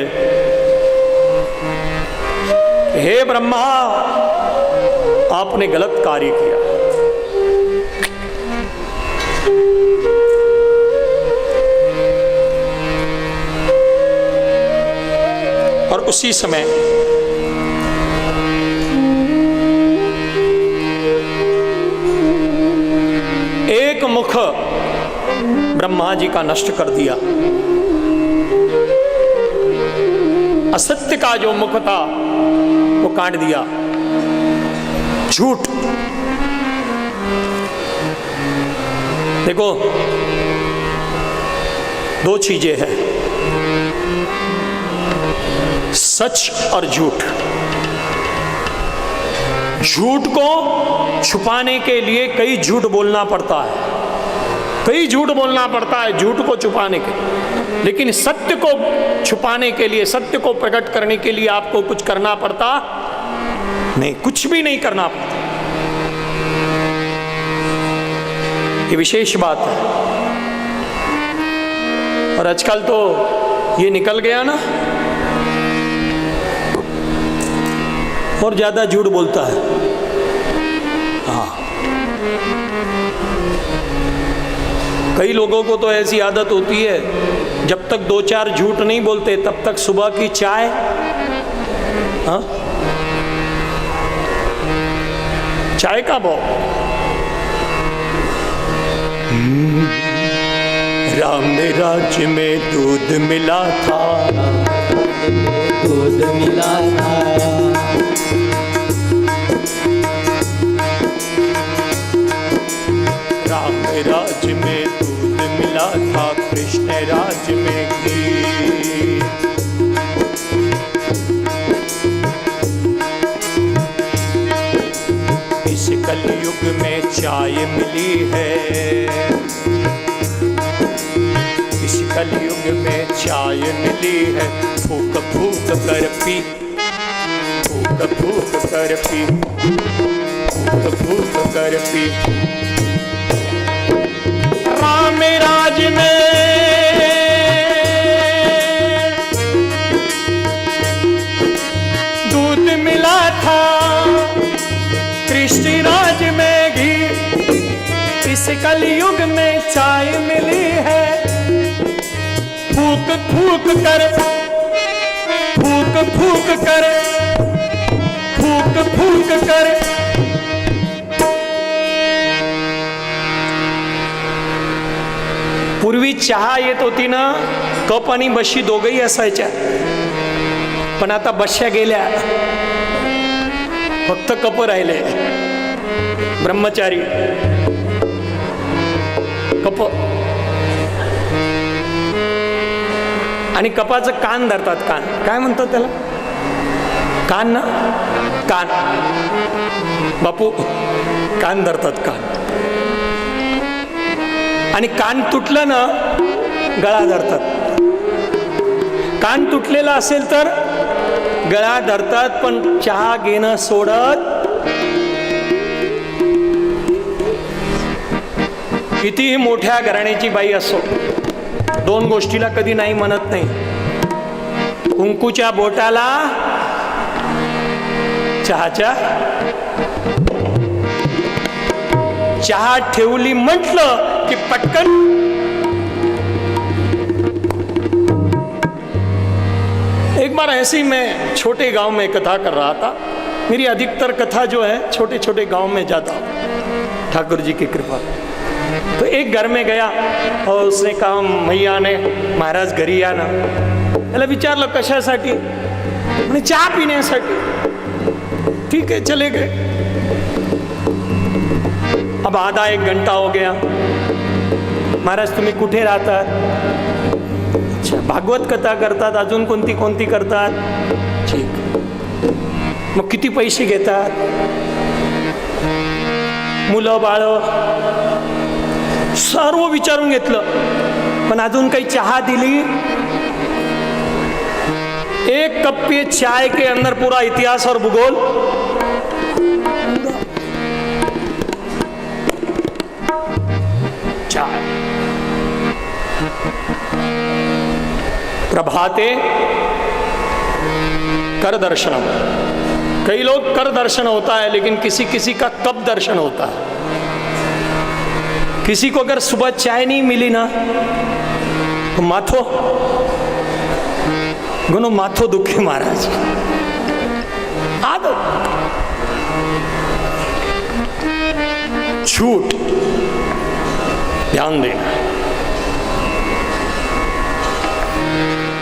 हे ब्रह्मा, आपने गलत कार्य किया। और उसी समय एक मुख ब्रह्मा जी का नष्ट कर दिया। असत्य का जो मुख था वो काट दिया। झूठ। देखो, दो चीजें हैं, सच और झूठ। झूठ को छुपाने के लिए कई झूठ बोलना पड़ता है, कई झूठ बोलना पड़ता है झूठ को छुपाने के लिए। लेकिन सत्य को छुपाने के लिए, सत्य को प्रकट करने के लिए आपको कुछ करना पड़ता नहीं, कुछ भी नहीं करना पड़ता। ये विशेष बात है। और आजकल तो ये निकल गया ना, और ज्यादा झूठ बोलता है। हाँ, कई लोगों को तो ऐसी आदत होती है, जब तक 2-4 झूठ नहीं बोलते तब तक सुबह की चाय, हाँ, चाय का भाव। राम राज्य में दूध मिला था, दूध मिला था, राम राज्य में दूध मिला था, कृष्ण राज्य में घी। इस कलयुग में चाय मिली है, इस कलयुग में चाय मिली है, फूक फूक कर पी, फूक फूक कर पी, फूक फूक कर पी। राम राज में दूध मिला था, कृष्ण राज में घी। इस कलयुग में चाय मिली है, फूक फूक कर, फूक फूक कर, फूक फूक कर। पूर्वी चहा येत होती ना, कप आणि बशी दोघही असायच्या, पण आता बश्या गेल्या, फक्त कप राहिले। ब्रह्मचारी कप आणि कपाचं कान धरतात, कान काय म्हणतात त्याला, कान ना, कान, बापू कान धरतात, कान। आणि कान तुटलं ना, गळा धरतात। कान तुटलेला असेल तर गळा धरतात, पण चहा घेणं सोडत। कितीही मोठ्या घराण्याची बाई असो, 2 गोष्टीला कधी नाही म्हणत नाही, कुंकूच्या बोटाला, चहाच्या। चहा ठेवली म्हटलं कि पटकन। एक बार ऐसे ही मैं छोटे गांव में कथा कर रहा था। मेरी अधिकतर कथा जो है छोटे छोटे गांव में जाता हूँ, ठाकुर जी की कृपा। तो एक घर में गया और उसने कहा, मैया ने, महाराज घरी या ना। त्याला विचारलं कशासाठी, म्हणे चहा पिण्यासाठी। ठीक है, चले गए। अब आधा 1 घंटा हो गया। महाराज तुम्ही कुठे राहतात? अच्छा, भागवत कथा करतात, अजून कोणती कोणती करतात? ठीक, मग किती पैसे घेतात? मुलं बाळ सर्व विचारून घेतलं, पण अजून काही चहा दिली? 1 कप पे चाय के अंदर पूरा इतिहास और भूगोल। चाय प्रभाते कर दर्शनम। कई लोग कर दर्शन होता है, लेकिन किसी किसी का कब दर्शन होता है। किसी को अगर सुबह चाय नहीं मिली ना, तो माथो गुनो माथो दुखे महाराज। आदत, झूठ, ध्यान देना।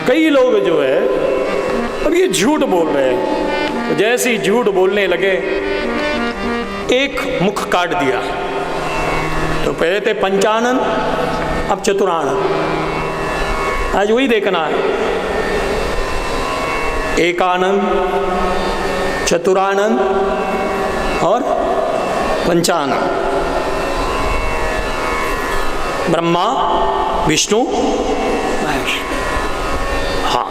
कई लोग जो है अब ये झूठ बोल रहे हैं, तो जैसे ही झूठ बोलने लगे, एक मुख काट दिया। तो पहले थे पंचानन, अब चतुरानन। आज वही देखना है, एकानन, चतुरानन, और पंचानन, ब्रह्मा विष्णु महेश। हाँ,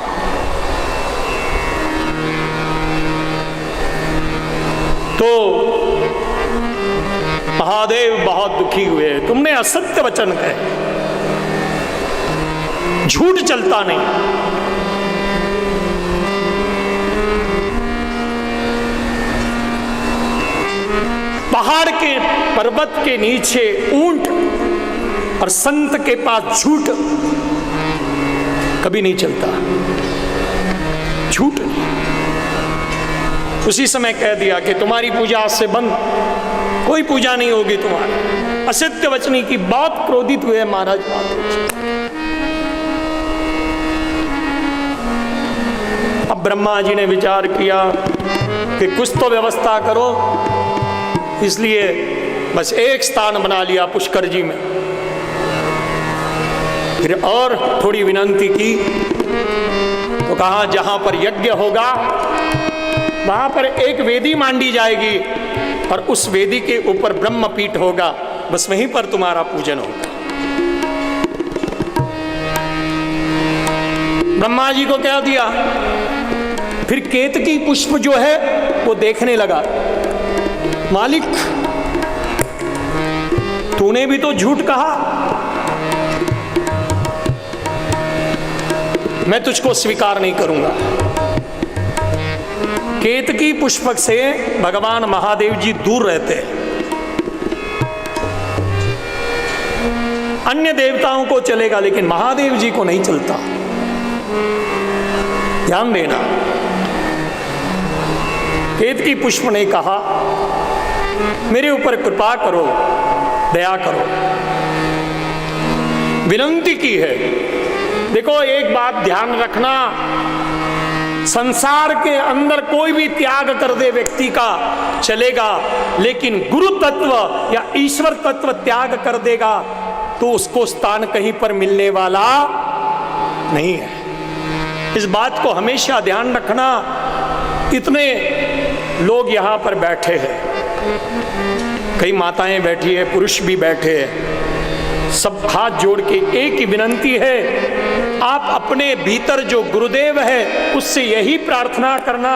तो महादेव बहुत दुखी हुए, तुमने असत्य वचन कहे, झूठ चलता नहीं। पहाड़ के पर्वत के नीचे ऊंट और संत के पास झूठ कभी नहीं चलता, झूठ नहीं। उसी समय कह दिया कि तुम्हारी पूजा आज से बंद, कोई पूजा नहीं होगी तुम्हारी। असत्य वचनी की बहुत क्रोधित हुए महाराज माधव। अब ब्रह्मा जी ने विचार किया कि कुछ तो व्यवस्था करो, इसलिए बस एक स्थान बना लिया पुष्कर जी में। फिर और थोड़ी विनंती की तो कहा जहां पर यज्ञ होगा वहां पर एक वेदी मांडी जाएगी और उस वेदी के ऊपर ब्रह्मपीठ होगा, बस वहीं पर तुम्हारा पूजन होगा। ब्रह्मा जी को क्या दिया। फिर केतकी पुष्प जो है वो देखने लगा, मालिक तूने भी तो झूठ कहा, मैं तुझको स्वीकार नहीं करूंगा। केतकी पुष्पक से भगवान महादेव जी दूर रहते हैं। अन्य देवताओं को चलेगा लेकिन महादेव जी को नहीं चलता, ध्यान देना। केतकी पुष्प ने कहा मेरे ऊपर कृपा करो, दया करो, विनंती की है। देखो एक बात ध्यान रखना, संसार के अंदर कोई भी त्याग कर दे व्यक्ति का चलेगा, लेकिन गुरु तत्व या ईश्वर तत्व त्याग कर देगा तो उसको स्थान कहीं पर मिलने वाला नहीं है। इस बात को हमेशा ध्यान रखना। इतने लोग यहां पर बैठे हैं, कई माताएं बैठी है, पुरुष भी बैठे हैं, सब हाथ जोड़ के एक ही विनंती है, आप अपने भीतर जो गुरुदेव है उससे यही प्रार्थना करना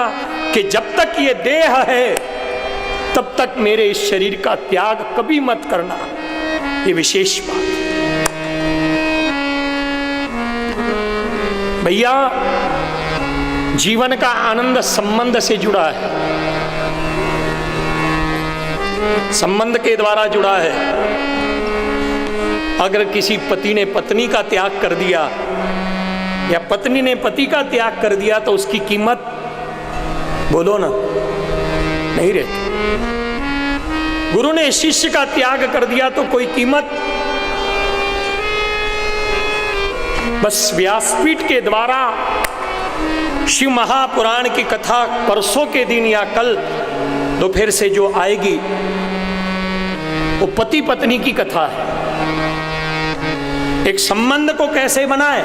कि जब तक ये देह है तब तक मेरे इस शरीर का त्याग कभी मत करना। ये विशेष बात भैया, जीवन का आनंद संबंध से जुड़ा है, संबंध के द्वारा जुड़ा है। अगर किसी पति ने पत्नी का त्याग कर दिया या पत्नी ने पति का त्याग कर दिया तो उसकी कीमत बोलो ना नहीं रहती। गुरु ने शिष्य का त्याग कर दिया तो कोई कीमत। बस व्यासपीठ के द्वारा शिव महापुराण की कथा परसों के दिन या कल दोपहर से जो आएगी वो पति पत्नी की कथा है। एक संबंध को कैसे बनाए,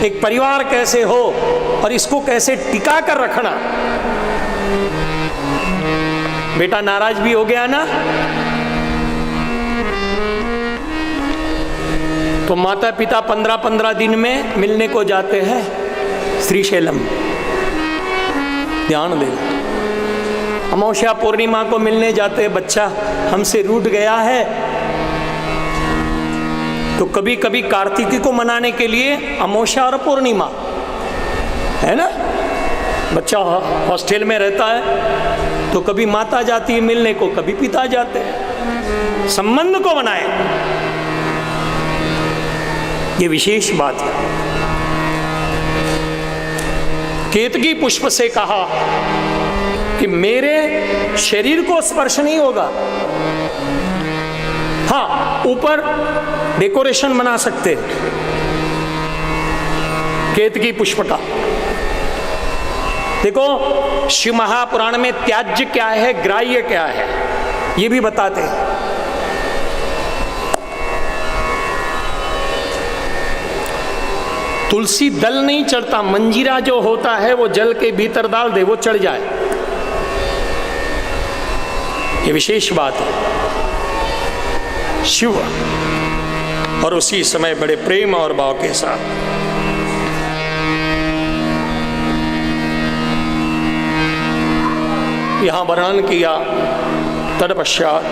एक परिवार कैसे हो और इसको कैसे टिका कर रखना। बेटा नाराज भी हो गया ना तो माता पिता 15-15 दिन में मिलने को जाते हैं श्रीशैलम, ध्यान देना। अमावस्या पूर्णिमा को मिलने जाते हैं, बच्चा हमसे रूठ गया है तो कभी कभी कार्तिकी को मनाने के लिए अमावस्या और पूर्णिमा है ना, बच्चा हॉस्टल में रहता है तो कभी माता जाती है मिलने को, कभी पिता जाते हैं। संबंध को बनाए, ये विशेष बात है। केतकी पुष्प से कहा कि मेरे शरीर को स्पर्श नहीं होगा। हाँ, ऊपर डेकोरेशन बना सकते केतकी पुष्प का। देखो शिव महापुराण में त्याज्य क्या है, ग्राह्य क्या है, ये भी बताते हैं। तुलसी दल नहीं चढ़ता, मंजीरा जो होता है वो जल के भीतर डाल दे, वो चढ़ जाए। ये विशेष बात है। शिव और उसी समय बड़े प्रेम और भाव के साथ यहाँ वर्णन किया। तत्पश्चात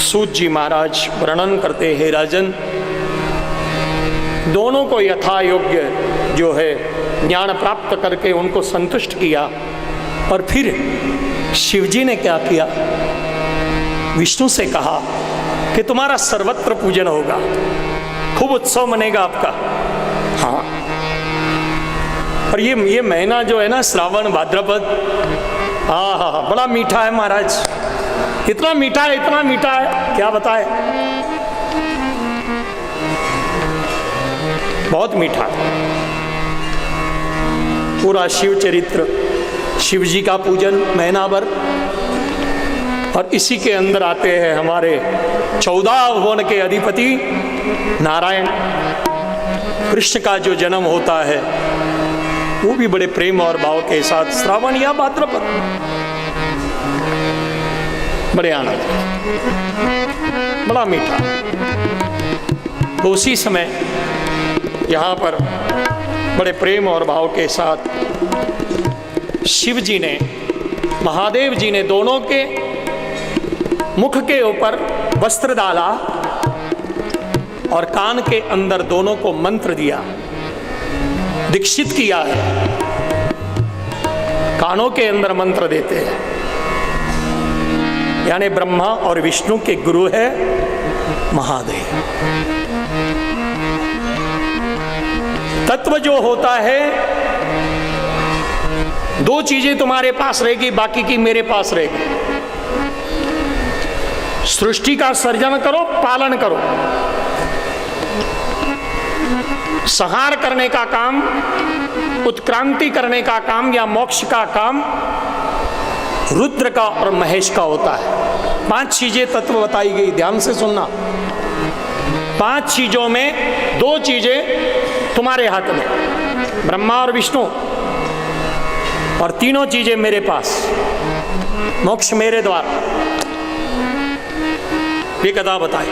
सूत जी महाराज वर्णन करते हैं, राजन दोनों को यथा योग्य जो है ज्ञान प्राप्त करके उनको संतुष्ट किया। और फिर शिवजी ने क्या किया, विष्णु से कहा कि तुम्हारा सर्वत्र पूजन होगा, खूब उत्सव मनेगा आपका। हाँ, और ये महीना जो है ना श्रावण भाद्रपद, हाँ, बड़ा मीठा है महाराज, इतना मीठा है, इतना मीठा है, क्या बताए, बहुत मीठा। पूरा शिव चरित्र, शिव जी का पूजन महीना भर। और इसी के अंदर आते हैं हमारे 14 भुवन के अधिपति नारायण। कृष्ण का जो जन्म होता है वो भी बड़े प्रेम और भाव के साथ श्रावण या भाद्रपद, बड़े आनंद, बड़ा मीठा। तो उसी समय यहाँ पर बड़े प्रेम और भाव के साथ शिव जी ने, महादेव जी ने दोनों के मुख के ऊपर वस्त्र डाला और कान के अंदर दोनों को मंत्र दिया, दीक्षित किया है। कानों के अंदर मंत्र देते हैं, यानी ब्रह्मा और विष्णु के गुरु है महादेव। तत्व जो होता है, दो चीजें तुम्हारे पास रहेगी, बाकी की मेरे पास रहेगी। सृष्टि का सर्जन करो, पालन करो, संहार करने का काम, उत्क्रांति करने का काम या मोक्ष का काम रुद्र का और महेश का होता है। 5 चीजें तत्व बताई गई, ध्यान से सुनना। 5 चीजों में 2 चीजें तुम्हारे हाथ में, ब्रह्मा और विष्णु, और 3 चीजें मेरे पास, मोक्ष मेरे द्वारा। ये कथा बताई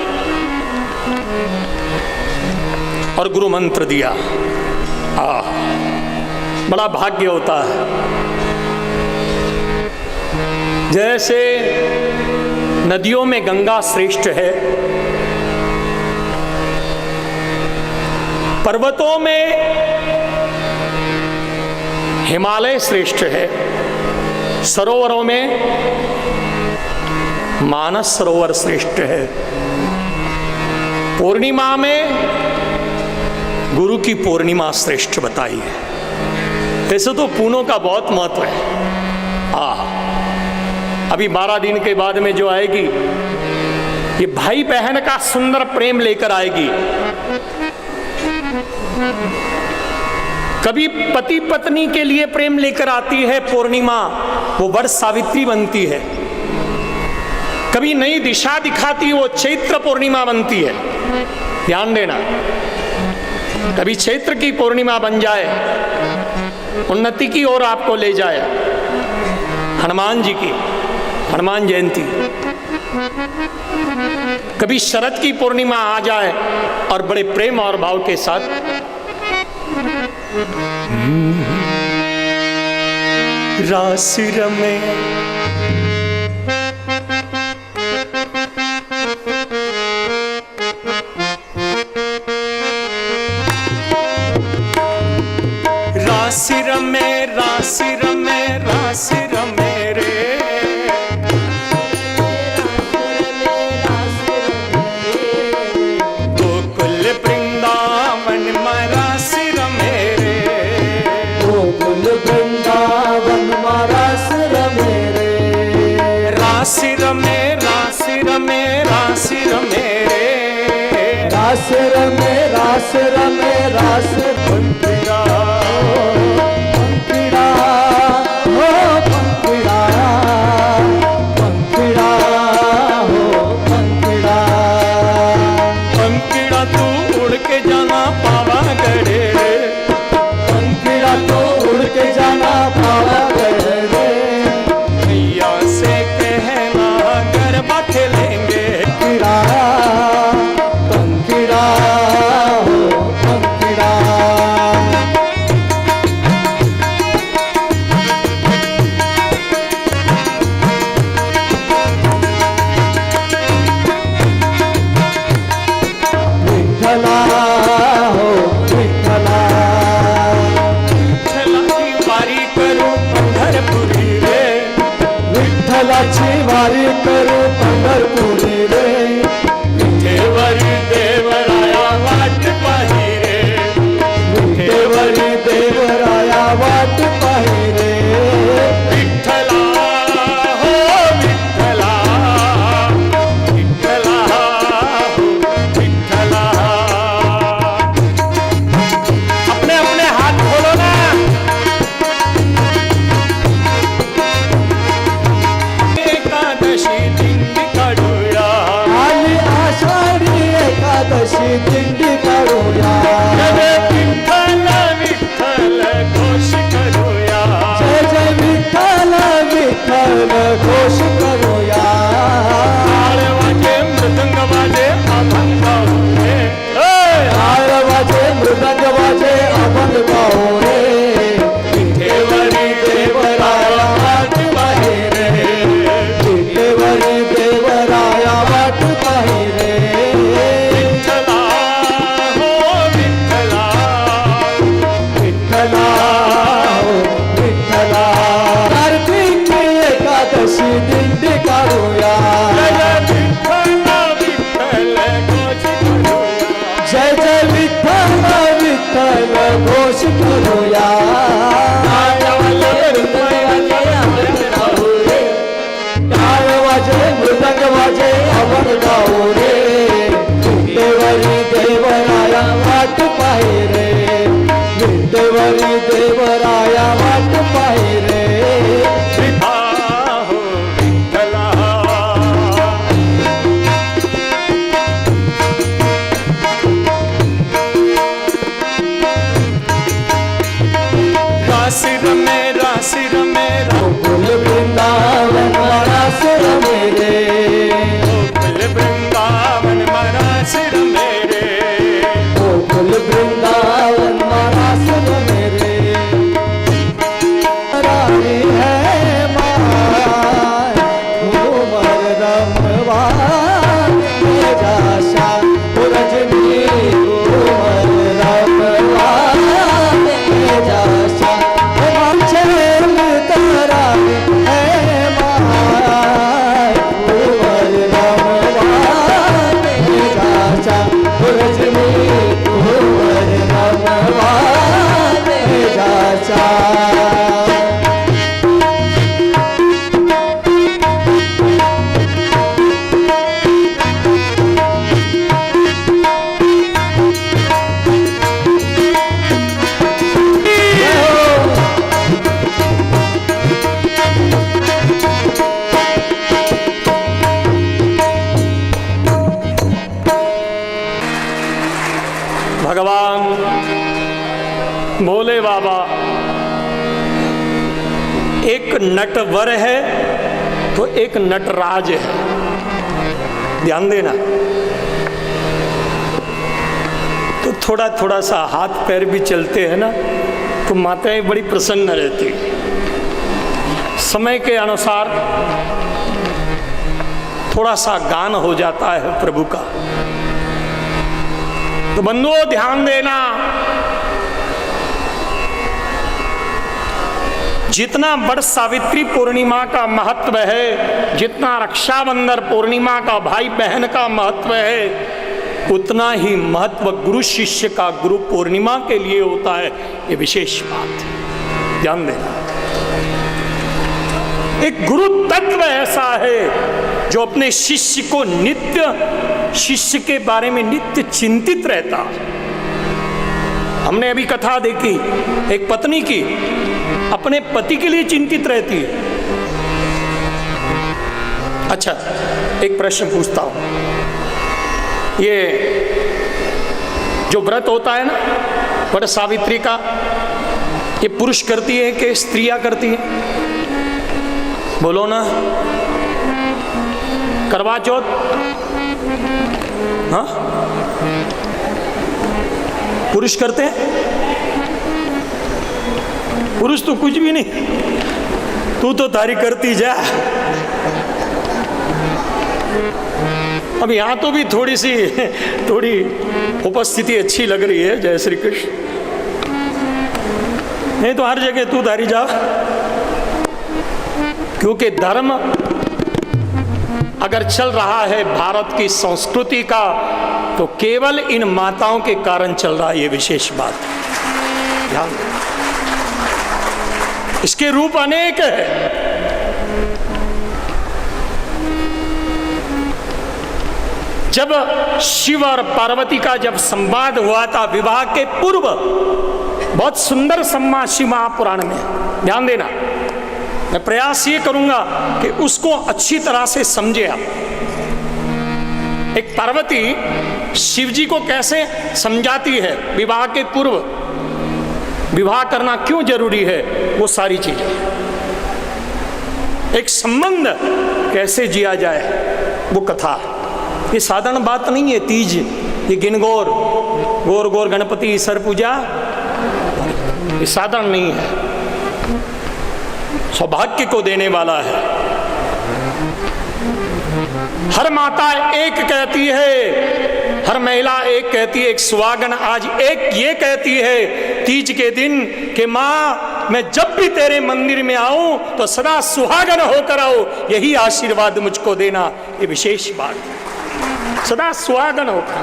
और गुरु मंत्र दिया। बड़ा भाग्य होता है। जैसे नदियों में गंगा श्रेष्ठ है, पर्वतों में हिमालय श्रेष्ठ है, सरोवरों में मानस सरोवर श्रेष्ठ है, पूर्णिमा में गुरु की पूर्णिमा श्रेष्ठ बताई है। ऐसे तो पूनों का बहुत महत्व है। अभी 12 दिन के बाद में जो आएगी, ये भाई बहन का सुंदर प्रेम लेकर आएगी। कभी पति पत्नी के लिए प्रेम लेकर आती है पूर्णिमा, वो वर्ष सावित्री बनती है। कभी नई दिशा दिखाती, वो चैत्र पूर्णिमा बनती है। ध्यान देना, कभी चैत्र की पूर्णिमा बन जाए, उन्नति की ओर आपको ले जाए। हनुमान जी की हनुमान जयंती, कभी शरद की पूर्णिमा आ जाए और बड़े प्रेम और भाव के साथ रास रमे, राशि रमे, राशि रमे, राशि रमे रे, गोकुल वृंदावन में राशि रमे रे, गोकुल वृंदावन में राशि रमे रे, राशि रमे, राशि रमे, राशि रमे रे, राशि रमे, राशि रमे, राशि पंखिड़ा, पंखिड़ा हो पंखिड़ा, पंखिड़ा हो पंखिड़ा, पंखिड़ा तू उड़ के जाना पावागढ़, पंखिड़ा तू उड़ के जाना पावागढ़ रे, मैया से कहना विठ्ठला हो विठ्ठला. कार्तिक एकादशी दिंडी काढूया. जय जय विठ्ठल विठ्ठल घोष करूया. टाळ वाजे मृदंग वाजे आपण गाऊ रे. विटेवरी देवराया वाट पाहि रे. विटेवरी देवराया वाट पाहि रे. राशि रमे गोकुल वृंदावन रास रमे रे. गोकुल वृंदावन रास रमे रे. गोकुल वृंदावन रास रमे रे. रानी है माय घूमर रमवा जाशा रजनी घूमर रमवा जाशा. भगवान भोले बाबा एक नटवर है तो एक नटराज है. ध्यान देना. तो थोड़ा थोड़ा सा हाथ पैर भी चलते हैं ना तो माताएं बड़ी प्रसन्न रहती. समय के अनुसार थोड़ा सा गान हो जाता है प्रभु का. तो बंधुओं ध्यान देना, जितना बड़ सावित्री पूर्णिमा का महत्व है, जितना रक्षाबंधन पूर्णिमा का भाई बहन का महत्व है, उतना ही महत्व गुरु शिष्य का गुरु पूर्णिमा के लिए होता है. ये विशेष बात है, ध्यान देना. एक गुरु तत्व ऐसा है जो अपने शिष्य को नित्य, शिष्य के बारे में नित्य चिंतित रहता. हमने अभी कथा देखी, एक पत्नी की अपने पति के लिए चिंतित रहती है. अच्छा, एक प्रश्न पूछता हूं. ये जो व्रत होता है ना वट सावित्री का, ये पुरुष करती है कि स्त्रियां करती है? बोलो ना. करवा चौथ, हाँ पुरुष करते हैं? पुरुष तो कुछ भी नहीं, तू तो तारी करती जा. अब यहां तो भी थोड़ी उपस्थिति अच्छी लग रही है. जय श्री कृष्ण. नहीं तो हर जगह तू तारी जा, क्योंकि धर्म अगर चल रहा है भारत की संस्कृति का तो केवल इन माताओं के कारण चल रहा है. ये विशेष बात है, ध्यान. इसके रूप अनेक है. जब शिव और पार्वती का जब संवाद हुआ था विवाह के पूर्व, बहुत सुंदर संवाद शिव महापुराण में. ध्यान देना, मैं प्रयास ये करूंगा कि उसको अच्छी तरह से समझे आप. एक पार्वती शिव जी को कैसे समझाती है विवाह के पूर्व, विवाह करना क्यों जरूरी है, वो सारी चीजें. एक संबंध कैसे जिया जाए वो कथा. ये साधारण बात नहीं है. तीज, ये गिनगौर, गौर गौर गणपति सर पूजा, ये साधारण नहीं है. सौभाग्य को देने वाला है. हर माता एक कहती है, हर महिला एक कहती है, एक सुहागन आज एक ये कहती है तीज के दिन कि माँ मैं जब भी तेरे मंदिर में आऊं तो सदा सुहागन होकर आओ, यही आशीर्वाद मुझको देना। ये विशेष बात है, सदा सुहागन होकर।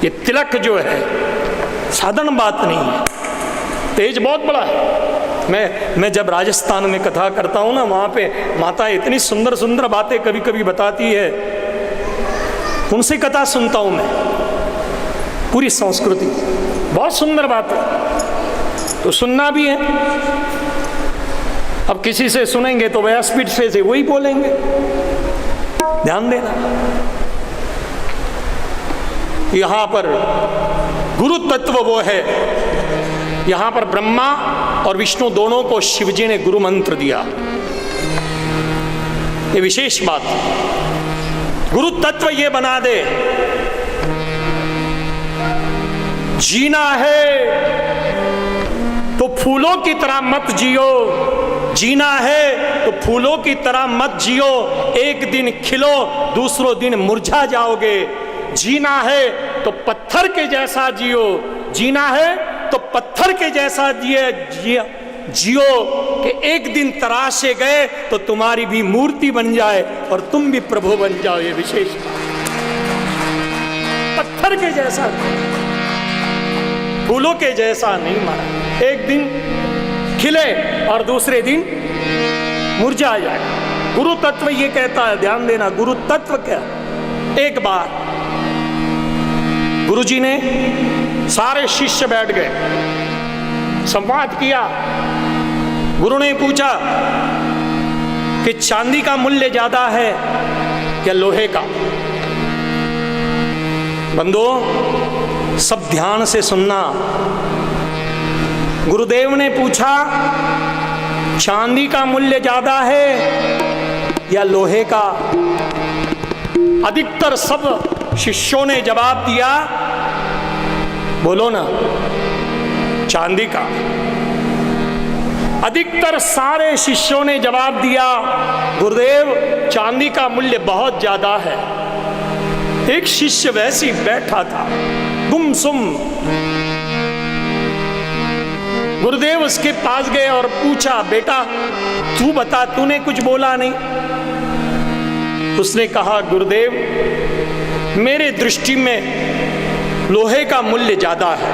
ये तिलक जो है साधारण बात नहीं है, तेज बहुत बड़ा है। मैं जब राजस्थान में कथा करता हूँ ना, वहाँ पे माता इतनी सुंदर सुंदर बातें कभी कभी बताती है, उनसे कथा सुनता हूँ मैं। पूरी संस्कृति बहुत सुंदर बात है, तो सुनना भी है। अब किसी से सुनेंगे तो व्यासपीठ से वही बोलेंगे, ध्यान देना। यहाँ पर गुरु तत्व वो है, यहाँ पर ब्रह्मा और विष्णु दोनों को शिवजी ने गुरु मंत्र दिया। ये विशेष बात, गुरु तत्व ये बना दे। जीना है तो फूलों की तरह मत जियो, जीना है तो फूलों की तरह मत जियो, एक दिन खिलो दूसरों दिन मुरझा जाओगे। जीना है तो पत्थर के जैसा जियो, जीना है तो पत्थर के जैसा जियो कि एक दिन तराशे गए तो तुम्हारी भी मूर्ति बन जाए और तुम भी प्रभु बन जाओ। ये विशेष पत्थर के जैसा, फूलों के जैसा नहीं माना। एक दिन खिले और दूसरे दिन मुरझा जाए। गुरु तत्व ये कहता है, ध्यान देना। गुरु तत्व क्या? एक बार गुरुजी ने सारे शिष्य बैठ गए, संवाद किया। गुरु ने पूछा कि चांदी का मूल्य ज्यादा है या लोहे का? बंदो सब ध्यान से सुनना। गुरुदेव ने पूछा चांदी का मूल्य ज्यादा है या लोहे का? अधिकतर सब शिष्यों ने जवाब दिया, बोलो ना, चांदी का। अधिकतर सारे शिष्यों ने जवाब दिया, गुरुदेव चांदी का मूल्य बहुत ज्यादा है। एक शिष्य वैसे ही बैठा था गुमसुम। गुरुदेव उसके पास गए और पूछा, बेटा तू बता, तूने कुछ बोला नहीं। उसने कहा, गुरुदेव मेरे दृष्टि में लोहे का मूल्य ज्यादा है,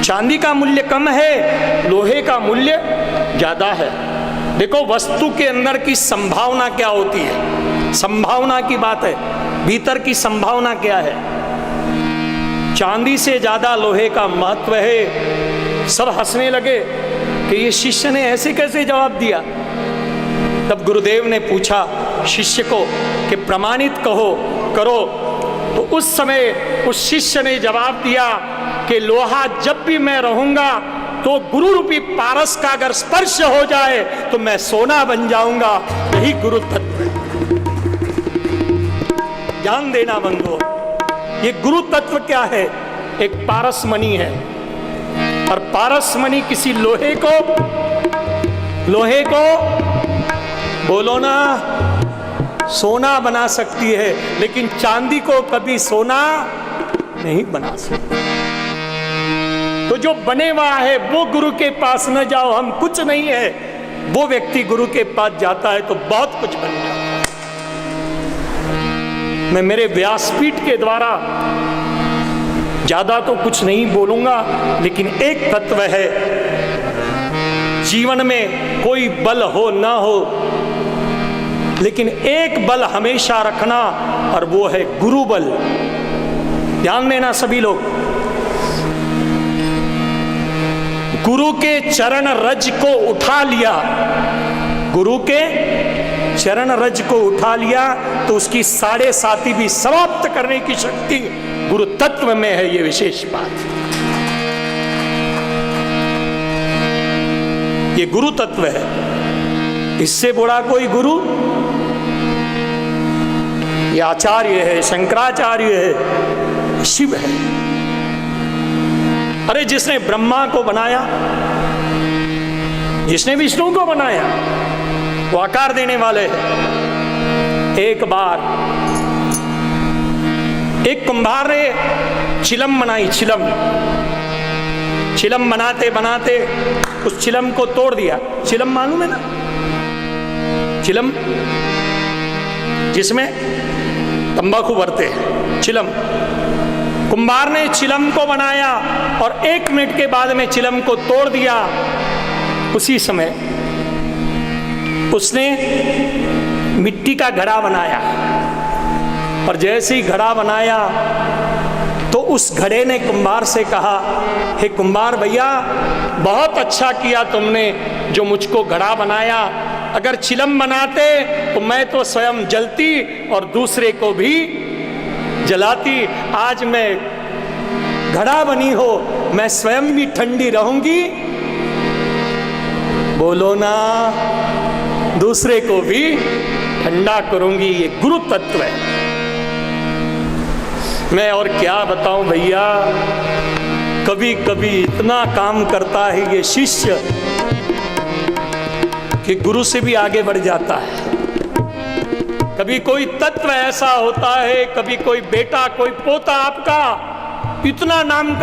चांदी का मूल्य कम है, लोहे का मूल्य ज्यादा है। देखो वस्तु के अंदर की संभावना क्या होती है, संभावना की बात है, भीतर की संभावना क्या है। चांदी से ज्यादा लोहे का महत्व है। सब हंसने लगे कि ये शिष्य ने ऐसे कैसे जवाब दिया। तब गुरुदेव ने पूछा शिष्य को कि प्रमाणित करो। तो उस समय उस शिष्य ने जवाब दिया कि लोहा जब भी मैं रहूंगा तो गुरु रूपी पारस का अगर स्पर्श हो जाए तो मैं सोना बन जाऊंगा। यही गुरु तत्व है। ध्यान देना बंधुओं, ये गुरु तत्व क्या है? एक पारस मणि है, और पारस मणि किसी लोहे को बोलो ना सोना बना सकती है, लेकिन चांदी को कभी सोना नहीं बना सकती। तो जो बने हुआ है वो गुरु के पास न जाओ, हम कुछ नहीं है। वो व्यक्ति गुरु के पास जाता है तो बहुत कुछ बन जाता है। मैं मेरे व्यासपीठ के द्वारा ज्यादा तो कुछ नहीं बोलूंगा, लेकिन एक तत्व है, जीवन में कोई बल हो ना हो, लेकिन एक बल हमेशा रखना, और वो है गुरु बल। ध्यान देना सभी लोग, गुरु के चरण रज को उठा लिया, गुरु के चरण रज को उठा लिया तो उसकी 7.5 भी समाप्त करने की शक्ति गुरु तत्व में है। ये विशेष बात, ये गुरु तत्व है। इससे बड़ा कोई गुरु, ये आचार्य है, शंकराचार्य है, शिव है। अरे जिसने ब्रह्मा को बनाया, जिसने विष्णु को बनाया, वो आकार देने वाले हैं। एक बार एक कुंभार ने चिलम बनाई। चिलम बनाते बनाते उस चिलम को तोड़ दिया। चिलम मालूम है ना, चिलम जिसमें तंबाकू भरते हैं, चिलम। कुंभार ने चिलम को बनाया और 1 मिनट के बाद में चिलम को तोड़ दिया। उसी समय उसने मिट्टी का घड़ा बनाया और जैसे ही घड़ा बनाया तो उस घड़े ने कुंभार से कहा, हे कुंभार भैया, बहुत अच्छा किया तुमने जो मुझको घड़ा बनाया। अगर चिलम बनाते तो मैं तो स्वयं जलती और दूसरे को भी जलाती। आज मैं घड़ा बनी हो, मैं स्वयं भी ठंडी रहूंगी, बोलो ना, दूसरे को भी ठंडा करूंगी। ये गुरु तत्व है। मैं और क्या बताऊं भैया, कभी कभी इतना काम करता है ये शिष्य कि गुरु से भी आगे बढ़ जाता है। कभी कोई तत्व ऐसा होता है, कभी कोई बेटा, कोई पोता आपका इतना नाम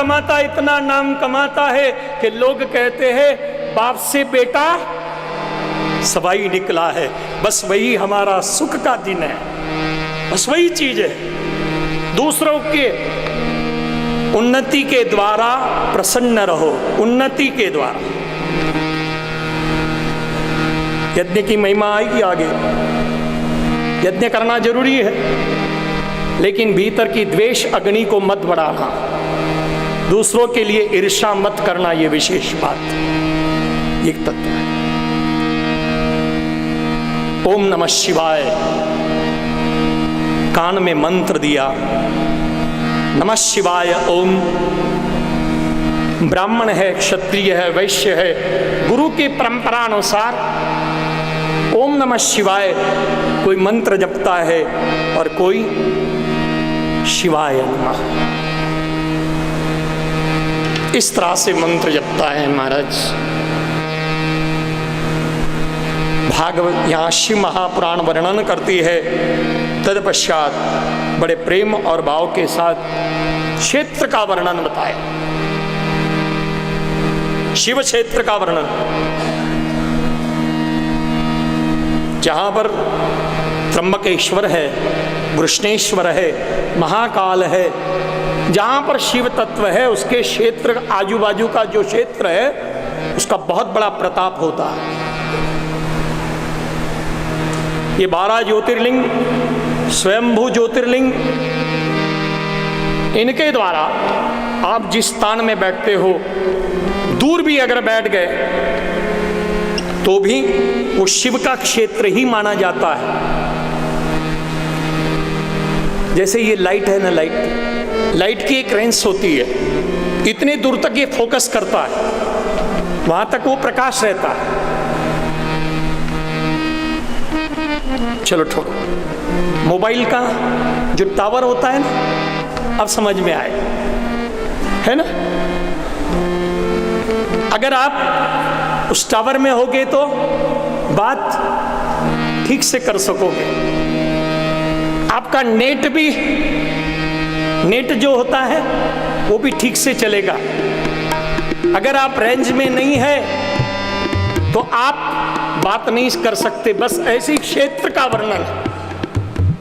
कमाता है कि लोग कहते हैं बाप से बेटा सवाई निकला है। बस वही हमारा सुख का दिन है, बस वही चीज है। दूसरों के उन्नति के द्वारा प्रसन्न रहो, उन्नति के द्वारा। यज्ञ की महिमा आएगी आगे। यज्ञ करना जरूरी है, लेकिन भीतर की द्वेष अग्नि को मत बढ़ाना, दूसरों के लिए ईर्ष्या मत करना, ये विशेष बात एक तत्व है। ओम नमः शिवाय कान में मंत्र दिया, नमः शिवाय। ओम ब्राह्मण है, क्षत्रिय है, वैश्य है, गुरु की परंपरा अनुसार ओम नमः शिवाय कोई मंत्र जपता है और कोई शिवाय नमः, इस तरह से मंत्र जपता है महाराज। भागवत यहाँ शिव महापुराण वर्णन करती है। तत्पश्चात बड़े प्रेम और भाव के साथ क्षेत्र का वर्णन बताए, शिव क्षेत्र का वर्णन, जहां पर त्र्यंबकेश्वर है, कृष्णेश्वर है, महाकाल है, जहां पर शिव तत्व है उसके क्षेत्र आजू बाजू का जो क्षेत्र है उसका बहुत बड़ा प्रताप होता है। ये 12 ज्योतिर्लिंग, स्वयंभू ज्योतिर्लिंग, इनके द्वारा आप जिस स्थान में बैठते हो, दूर भी अगर बैठ गए तो भी वो शिव का क्षेत्र ही माना जाता है। जैसे ये लाइट है ना, लाइट की एक रेंज होती है, इतने दूर तक ये फोकस करता है, वहां तक वो प्रकाश रहता है। चलो छोड़ो, मोबाइल का जो टावर होता है ना, अब समझ में आए, है ना। अगर आप उस टावर में होगे तो बात ठीक से कर सकोगे। आपका नेट जो होता है वो भी ठीक से चलेगा। अगर आप रेंज में नहीं है तो आप बात नहीं कर सकते। बस ऐसे ही क्षेत्र का वर्णन,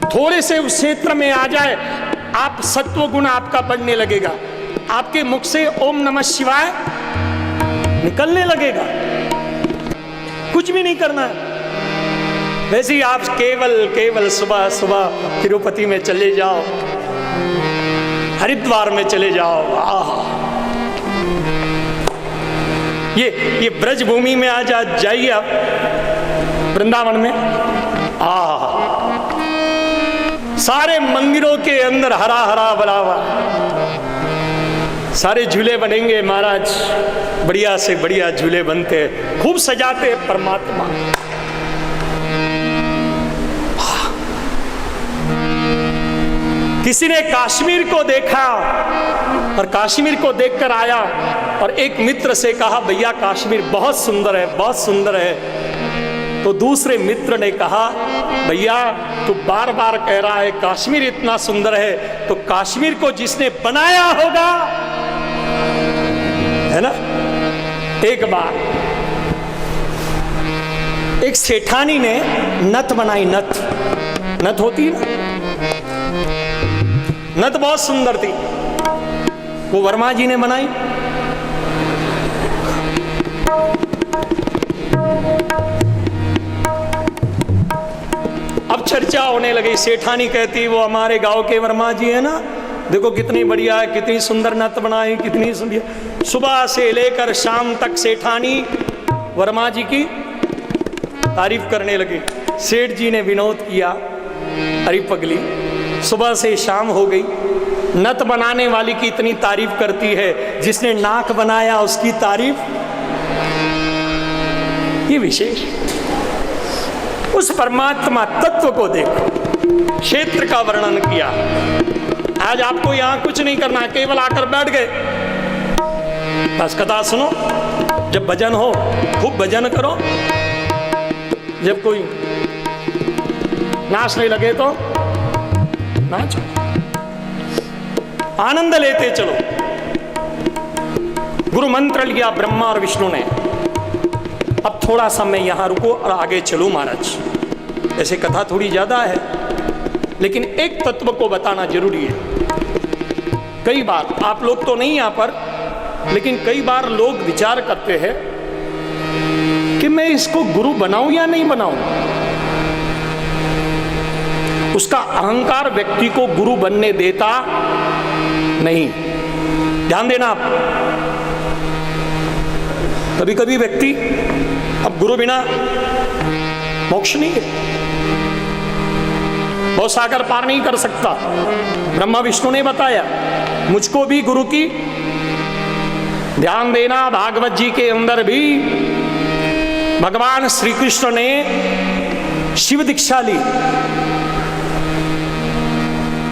थोड़े से उस क्षेत्र में आ जाए, आप सत्व गुण आपका बढ़ने लगेगा, आपके मुख से ओम नमः शिवाय निकलने लगेगा। कुछ भी नहीं करना है, वैसे ही आप केवल सुबह सुबह तिरुपति में चले जाओ, हरिद्वार में चले जाओ, आहा, ये ब्रज भूमि में आ जाइए आप, वृंदावन में, सारे मंदिरों के अंदर हरा हरा भरा हुआ, सारे झूले बनेंगे महाराज, बढ़िया से बढ़िया झूले बनते हैं, खूब सजाते हैं परमात्मा। किसी ने कश्मीर को देखा और कश्मीर को देखकर आया और एक मित्र से कहा, भैया कश्मीर बहुत सुंदर है, बहुत सुंदर है। तो तो दूसरे मित्र ने कहा, भैया तू बार बार कह रहा है कश्मीर इतना सुंदर है, तो कश्मीर को जिसने बनाया होगा, है ना। एक बार एक सेठानी ने नथ बनाई, नथ होती है ना, नथ बहुत सुंदर थी, वो वर्मा जी ने बनाई। अब चर्चा होने लगी, सेठानी कहती वो हमारे गांव के वर्मा जी है ना, देखो कितनी बढ़िया है, कितनी सुंदर नथ बनाई, कितनी सुंदर। सुबह से लेकर शाम तक सेठानी वर्मा जी की तारीफ करने लगी। सेठ जी ने विनोद किया, अरे पगली सुबह से शाम हो गई, नथ बनाने वाली की इतनी तारीफ करती है, जिसने नाक बनाया उसकी तारीफ। ये विशेष उस परमात्मा तत्व को देखो, क्षेत्र का वर्णन किया। आज आपको यहां कुछ नहीं करना, केवल आकर बैठ गए, बस कथा सुनो। जब भजन हो खूब भजन करो, जब कोई नाचने लगे तो नाचो, आनंद लेते चलो। गुरु मंत्र लिया ब्रह्मा और विष्णु ने। अब थोड़ा सा मैं यहां रुको और आगे चलूं महाराज। ऐसे कथा थोड़ी ज्यादा है, लेकिन एक तत्व को बताना जरूरी है। कई बार आप लोग तो नहीं यहां पर, लेकिन कई बार लोग विचार करते हैं कि मैं इसको गुरु बनाऊं या नहीं बनाऊं। उसका अहंकार व्यक्ति को गुरु बनने देता नहीं। ध्यान देना आप, कभी कभी व्यक्ति अब गुरु बिना मोक्ष नहीं है, वो सागर पार नहीं कर सकता। ब्रह्मा विष्णु ने बताया, मुझको भी गुरु की ध्यान देना। भागवत जी के अंदर भी भगवान श्री कृष्ण ने शिव दीक्षा ली।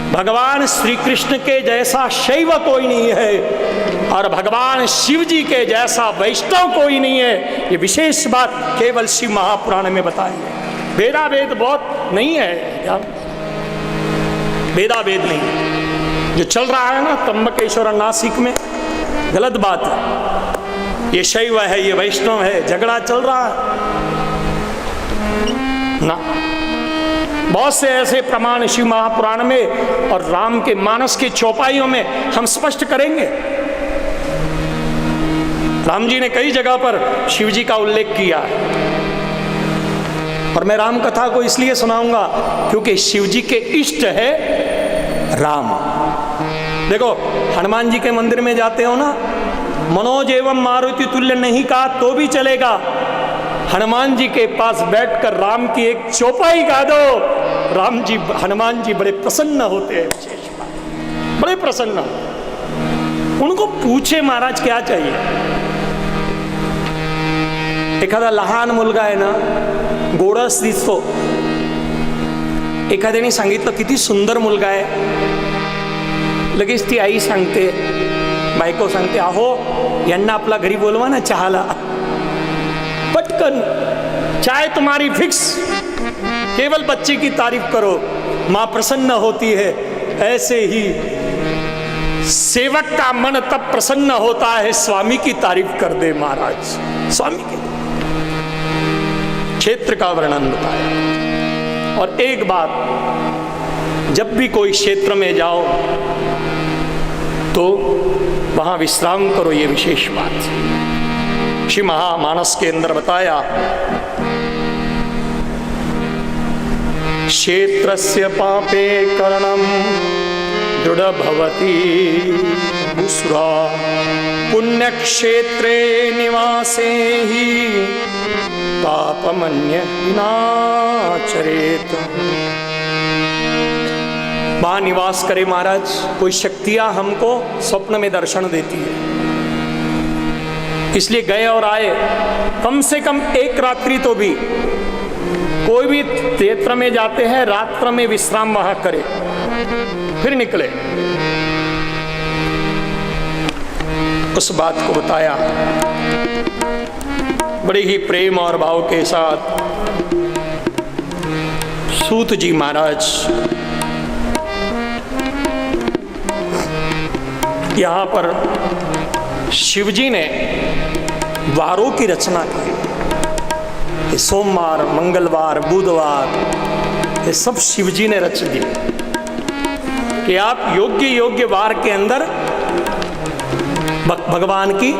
भगवान श्री कृष्ण के जैसा शैव कोई नहीं है और भगवान शिव जी के जैसा वैष्णव कोई नहीं है। ये विशेष बात केवल शिव महापुराण में बताई है। वेदा वेद बहुत नहीं है यार, वेदा वेद नहीं। जो चल रहा है ना त्र्यंबकेश्वर नासिक में, गलत बात है। ये शैव है, ये वैष्णव है, झगड़ा चल रहा है ना। बहुत से ऐसे प्रमाण शिव महापुराण में और राम के मानस के चौपाइयों में हम स्पष्ट करेंगे। राम जी ने कई जगह पर शिव जी का उल्लेख किया है, और मैं राम कथा को इसलिए सुनाऊंगा क्योंकि शिव जी के इष्ट है राम। देखो हनुमान जी के मंदिर में जाते हो ना, मनोज एवं मारुति तुल्य नहीं कहा तो भी चलेगा। हनुमान जी के पास बैठकर राम की एक चौपाई गा दो, राम जी हनुमान जी बड़े प्रसन्न होते हैं। विशेष बात, बड़े प्रसन्न। उनको पूछे महाराज क्या चाहिए। एखादा लहान मुलगा आहे ना, गोडस दिसतो, एखाद्याने सांगितलं किती सुंदर मुलगा आहे, लगेच ती आई सांगते, बायको सांगते, अहो यांना आपला घरी बोलवा ना चहाला। पटकन चाय तुम्हारी फिक्स, केवल बच्चे की तारीफ करो, मां प्रसन्न होती है। ऐसे ही सेवक का मन तब प्रसन्न होता है स्वामी की तारीफ कर दे महाराज। स्वामी के क्षेत्र का वर्णन बताया। और एक बात, जब भी कोई क्षेत्र में जाओ तो वहां विश्राम करो, ये विशेष बात श्री महामानस के अंदर बताया। क्षेत्रस्य पापे करणम दृढ़ भवति बुसुरा, पुण्य क्षेत्रे निवासे ही पापमन्य विनाचरेत। वहां निवास करे महाराज, कोई शक्तियां हमको स्वप्न में दर्शन देती है, इसलिए गए और आए। कम से कम एक रात्रि तो भी, कोई भी क्षेत्र में जाते हैं रात्र में विश्राम वहां करे, फिर निकले। उस बात को बताया। बड़े ही प्रेम और भाव के साथ सूत जी महाराज यहाँ पर शिव जी ने वारों की रचना की। ये सोमवार, मंगलवार, बुधवार, ये सब शिव जी ने रच दी कि आप योग्य योग्य वार के अंदर भगवान की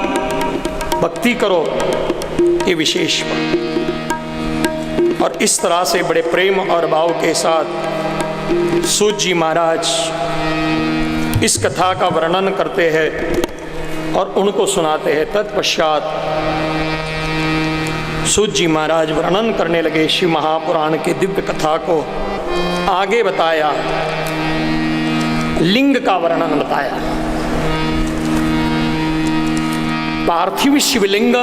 भक्ति करो, ये विशेष बात। और इस तरह से बड़े प्रेम और भाव के साथ सूत जी महाराज इस कथा का वर्णन करते हैं और उनको सुनाते हैं। तत्पश्चात सूत जी महाराज वर्णन करने लगे शिव महापुराण के दिव्य कथा को। आगे बताया, लिंग का वर्णन बताया। पार्थिव शिवलिंग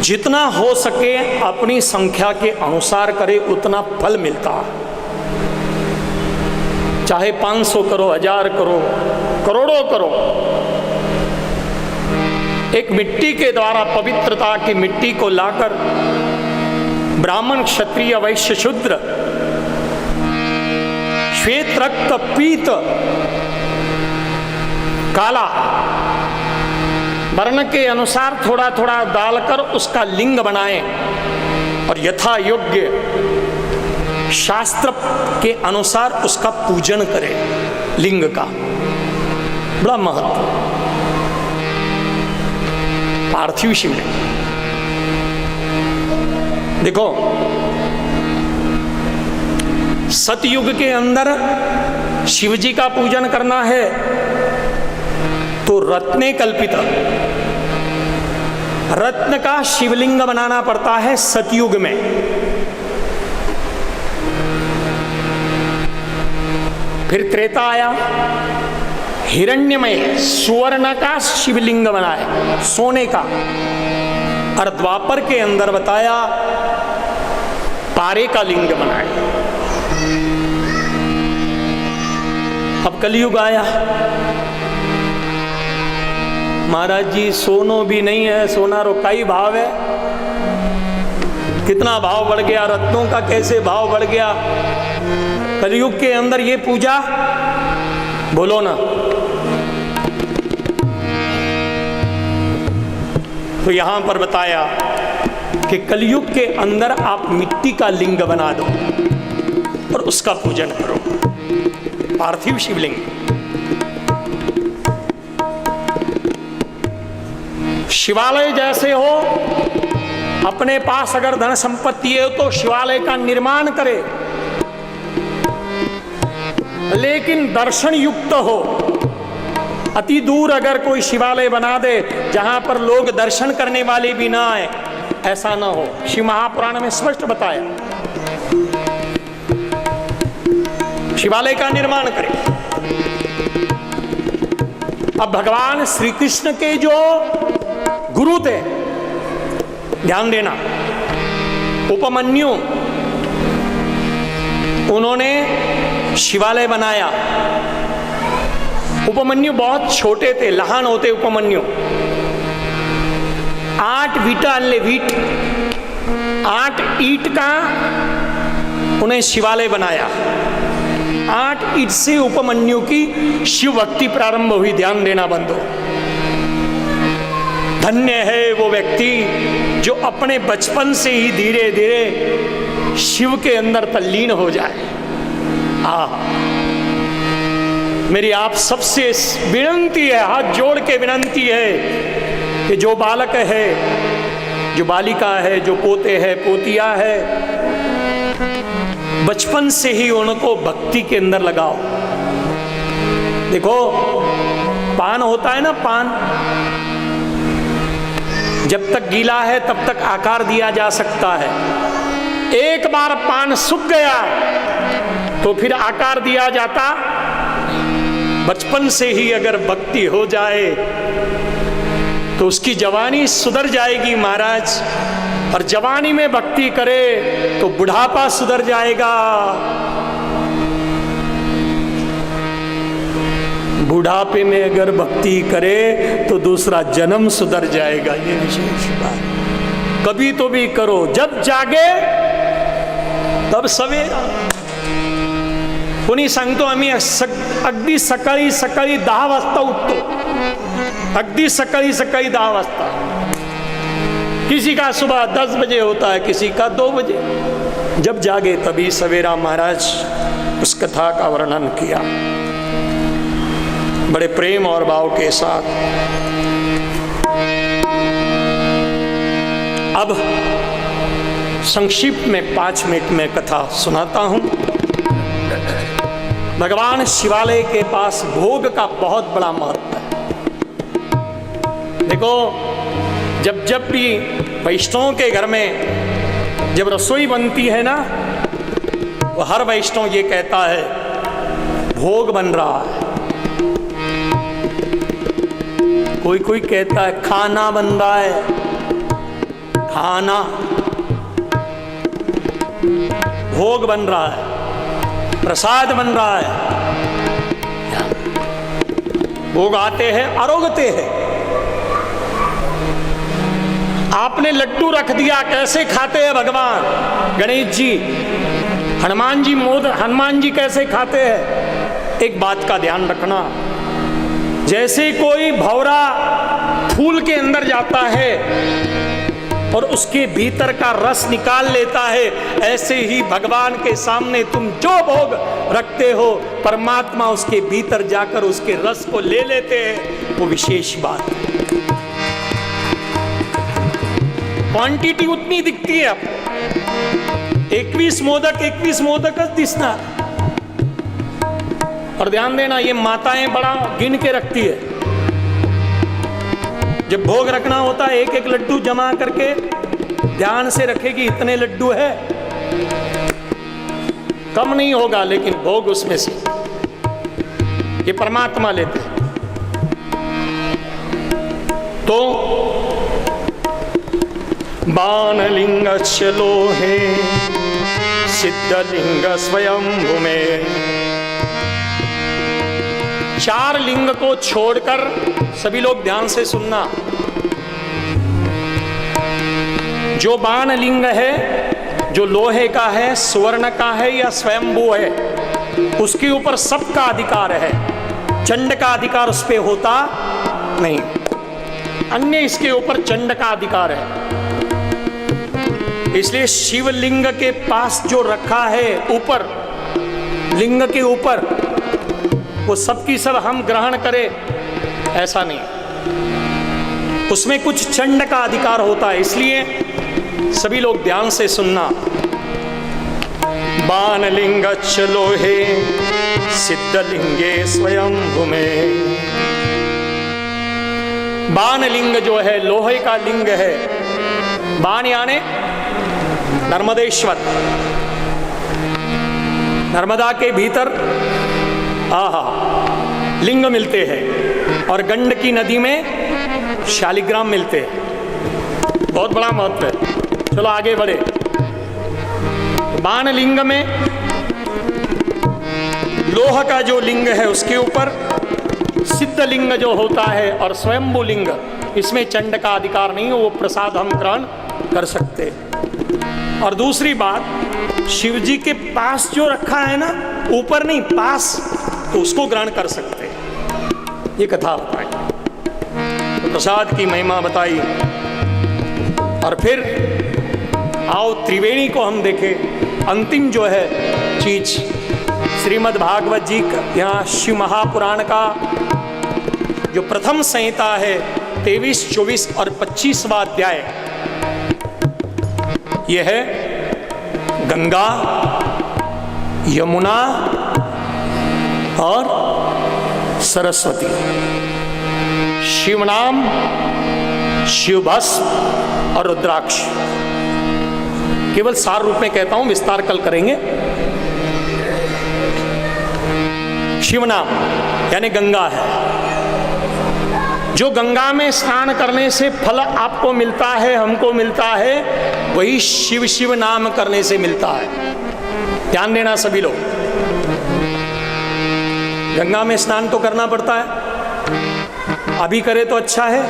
जितना हो सके अपनी संख्या के अनुसार करे उतना फल मिलता। चाहे 500 करो, 1000 करो, करोड़ों करो, एक मिट्टी के द्वारा पवित्रता की मिट्टी को लाकर ब्राह्मण, क्षत्रिय, वैश्य, शूद्र, श्वेत, रक्त, पीत, काला वर्ण के अनुसार थोड़ा थोड़ा डालकर उसका लिंग बनाएं और यथा योग्य शास्त्र के अनुसार उसका पूजन करें। लिंग का बड़ा महत्व। पार्थिव शिवलिंग देखो, सतयुग के अंदर शिव जी का पूजन करना है तो रत्ने कल्पित रत्न का शिवलिंग बनाना पड़ता है सतयुग में। फिर त्रेता आया, हिरण्यमय स्वर्ण का शिवलिंग बनाए, सोने का। और द्वापर के अंदर बताया पारे का लिंग बनाए। अब कलयुग आया, महाराज जी सोनो भी नहीं है, सोना रो का ही भाव है। कितना भाव बढ़ गया, रत्नों का कैसे भाव बढ़ गया। कलयुग के अंदर ये पूजा, बोलो ना। तो यहां पर बताया कि कलयुग के अंदर आप मिट्टी का लिंग बना दो और उसका पूजन करो, पार्थिव शिवलिंग। शिवालय जैसे हो, अपने पास अगर धन संपत्ति है तो शिवालय का निर्माण करे, लेकिन दर्शन युक्त हो। अति दूर अगर कोई शिवालय बना दे जहां पर लोग दर्शन करने वाले भी ना आए, ऐसा ना हो। शिव महापुराण में स्पष्ट बताया, शिवालय का निर्माण करे। अब भगवान श्री कृष्ण के जो गुरु थे, ध्यान देना, उपमन्यु, उन्होंने शिवालय बनाया। उपमन्यु बहुत छोटे थे, लहान होते उपमन्यु। 8 वीटा ले वीट, 8 ईट का उन्हें शिवालय बनाया। 8 ईट से उपमन्यु की शिव भक्ति प्रारंभ हुई। ध्यान देना बंधु, धन्य है वो व्यक्ति जो अपने बचपन से ही धीरे धीरे शिव के अंदर तल्लीन हो जाए। मेरी आप सबसे विनती है, हाथ जोड़ के विनती है कि जो बालक है, जो बालिका है, जो पोते है, पोतिया है, बचपन से ही उनको भक्ति के अंदर लगाओ। देखो, पान होता है ना, पान जब तक गीला है तब तक आकार दिया जा सकता है। एक बार पान सूख गया तो फिर आकार दिया जाता। बचपन से ही अगर भक्ति हो जाए तो उसकी जवानी सुधर जाएगी महाराज, और जवानी में भक्ति करे तो बुढ़ापा सुधर जाएगा। बुढ़ापे में अगर भक्ति करे तो दूसरा जन्म सुधर जाएगा। ये विशेष बात। कभी तो भी करो, जब जागे तब सवेरा. कोणी सांगतो आम्ही अगदी सकाळी सकाळी 10 वाजता उठतो, अगदी सकाळी सकाळी 10 वाजता. किसी का सुबह 10 बजे होता है, किसी का 2 बजे. जब जागे तभी सवेरा. महाराज उस कथा का वर्णन किया बड़े प्रेम और भाव के साथ. अब संक्षिप्त में 5 मिनट में कथा सुनाता हूं. भगवान शिवालय के पास भोग का बहुत बड़ा महत्व है. देखो, जब भी वैष्णव के घर में जब रसोई बनती है ना, तो हर वैष्णव ये कहता है भोग बन रहा है. कोई कहता है खाना बन रहा है, खाना. भोग बन रहा है, प्रसाद बन रहा है. भोग आते हैं, आरोगते हैं. आपने लड्डू रख दिया, कैसे खाते हैं भगवान? गणेश जी, हनुमान जी कैसे खाते हैं? एक बात का ध्यान रखना, जैसे कोई भौरा फूल के अंदर जाता है और उसके भीतर का रस निकाल लेता है, ऐसे ही भगवान के सामने तुम जो भोग रखते हो, परमात्मा उसके भीतर जाकर उसके रस को ले लेते हैं. वो विशेष बात है. क्वांटिटी उतनी दिखती है आपको, 21 मोदकच दिसणार. और ध्यान देना, ये माताएं बड़ा गिन के रखती है. जब भोग रखना होता है, एक लड्डू जमा करके ध्यान से रखेगी, इतने लड्डू है, कम नहीं होगा, लेकिन भोग उसमें से ये परमात्मा लेते हैं. तो बाणलिंगस्य लोहे सिद्धलिंग स्वयंभू में. 4 लिंग को छोड़कर सभी लोग ध्यान से सुनना. जो बाण लिंग है, जो लोहे का है, स्वर्ण का है या स्वयंभू है, उसके ऊपर सबका अधिकार है. चंड का अधिकार उस पर होता नहीं. अन्य इसके ऊपर चंड का अधिकार है. इसलिए शिवलिंग के पास जो रखा है ऊपर, लिंग के ऊपर, वो सबकी सब हम ग्रहण करें, ऐसा नहीं. उसमें कुछ चंड का अधिकार होता है. इसलिए सभी लोग ध्यान से सुनना. बाणलिंगच्च लोहे सिद्धलिंगे स्वयंभू में. बाणलिंग जो है, लोहे का लिंग है. बाण यानी नर्मदेश्वर, नर्मदा के भीतर लिंग मिलते हैं, और गंडकी नदी में शालिग्राम मिलते हैं. बहुत बड़ा महत्व है. चलो आगे बढ़े. बाण लिंग में लोह का जो लिंग है, उसके ऊपर सिद्ध लिंग जो होता है, और स्वयंभू लिंग, इसमें चंड का अधिकार नहीं है. वो प्रसाद हम ग्रहण कर सकते. और दूसरी बात, शिव जी के पास जो रखा है ना, ऊपर नहीं, पास, तो उसको ग्रहण कर सकते. ये कथा बताई, तो प्रसाद की महिमा बताई. और फिर आओ त्रिवेणी को हम देखें. अंतिम जो है चीज, श्रीमद् भागवत जी का, यहाँ शिव महापुराण का जो प्रथम संहिता है, 23, 24 और 25वां अध्याय, यह है गंगा, यमुना और सरस्वती. शिव नाम, शिव भस्म और रुद्राक्ष. केवल सार रूप में कहता हूं, विस्तार कल करेंगे. शिव नाम यानी गंगा है. जो गंगा में स्नान करने से फल आपको मिलता है, हमको मिलता है, वही शिव शिव नाम करने से मिलता है. ध्यान देना सभी लोग. गंगा में स्नान तो करना पड़ता है, अभी करे तो अच्छा है,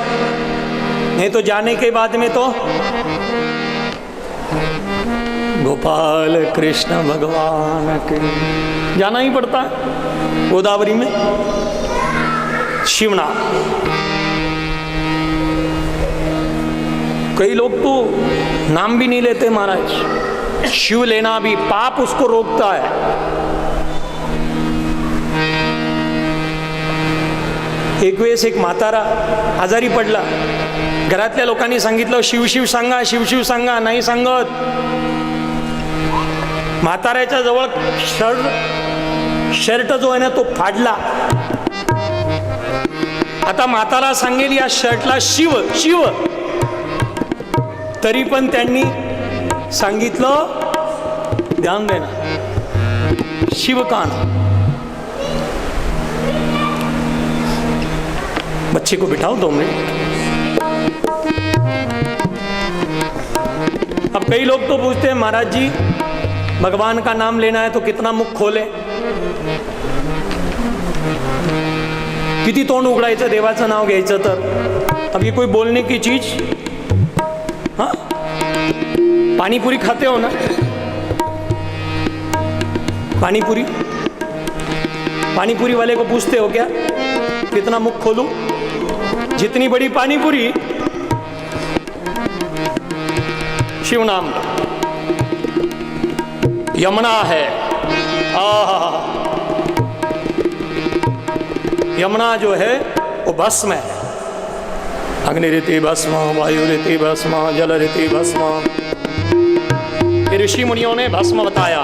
नहीं तो जाने के बाद में तो गोपाल कृष्ण भगवान के जाना ही पड़ता है गोदावरी में शिवनाम। कई लोग तो नाम भी नहीं लेते महाराज, शिव लेना भी पाप उसको रोकता है। एक वेळेस एक म्हातारा आजारी पडला, घरातल्या लोकांनी सांगितलं शिव शिव सांगा, शिव शिव सांगा, नाही सांगत। म्हाताऱ्याच्या जवळ शर्ट जो आहे ना तो फाडला। आता म्हातारा सांगेल या शर्टला शिव शिव, तरी पण त्यांनी सांगितलं ध्यान देना शिव का नाम। बच्चे को बिठाओ 2 मिनट। अब कई लोग तो पूछते हैं महाराज जी भगवान का नाम लेना है तो कितना मुख खोले, किती तोंड उघडायचं देवाचं नाव घ्यायचं तर। अब ये कोई बोलने की चीज? हाँ, पानीपुरी खाते हो ना, पानीपुरी, पानीपुरी वाले को पूछते हो क्या कितना मुख खोलूं? जितनी बड़ी पानीपुरी शिव नाम। यमुना है, यमुना जो है वो भस्म है। अग्नि रीति भस्म, वायु रीति भस्म, जल रीति भस्म। ये ऋषि मुनियों ने भस्म बताया।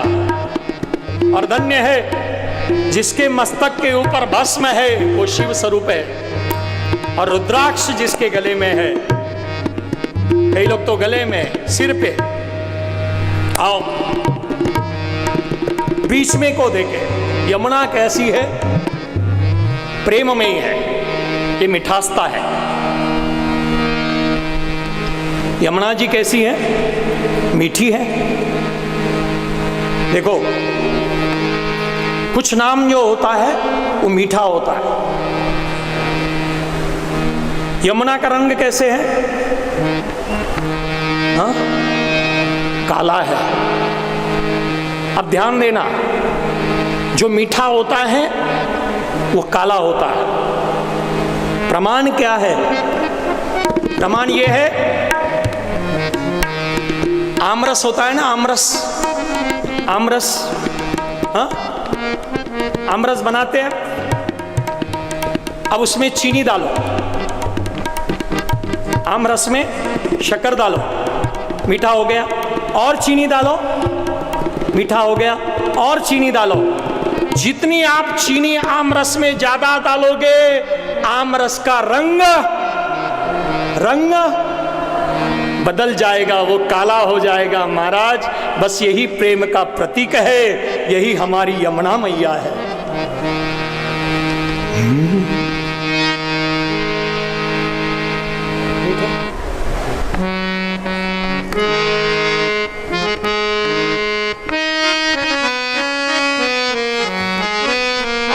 और धन्य है जिसके मस्तक के ऊपर भस्म है वो शिव स्वरूप है, और रुद्राक्ष जिसके गले में है। कई लोग तो गले में, सिर पे। आओ बीच में को देखे यमुना कैसी है, प्रेम में ही है, ये मिठासता है। यमुना जी कैसी है, मीठी है। देखो कुछ नाम जो होता है वो मीठा होता है। यमुना का रंग कैसे है? हाँ? काला है। अब ध्यान देना, जो मीठा होता है वो काला होता है। प्रमाण क्या है? प्रमाण ये है, आमरस होता है ना, आमरस, आमरस, हाँ, आमरस बनाते हैं। अब उसमें चीनी डालो, आमरस में शक्कर डालो, मीठा हो गया। और चीनी डालो, मीठा हो गया। और चीनी डालो। जितनी आप चीनी आमरस में ज्यादा डालोगे, आमरस का रंग बदल जाएगा, वो काला हो जाएगा। महाराज बस यही प्रेम का प्रतीक है, यही हमारी यमुना मैया है।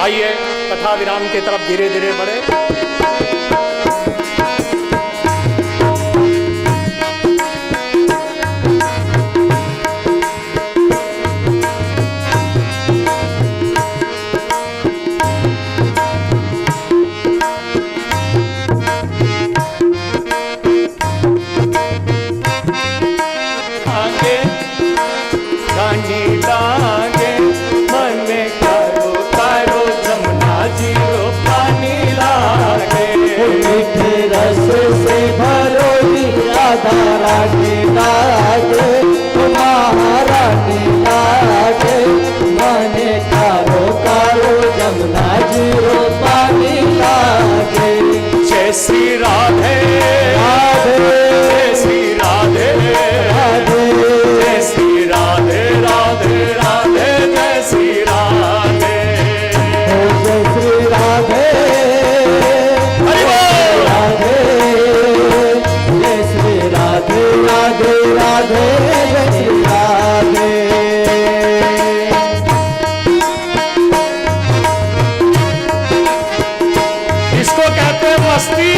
आइए कथा विराम की तरफ धीरे धीरे बढ़े। रानी लागे महारानी लागे, माने कारो कारो जमुना जीरो पानी लागे। जय श्री राधे राधे, जय श्री राधे राधे, जय श्री राधे राधे राधे, जय श्री राधे, जय श्री राधे राधे, जय श्री राधे राधे राधे, जय श्री राधे। इसको कहते हैं मस्ती।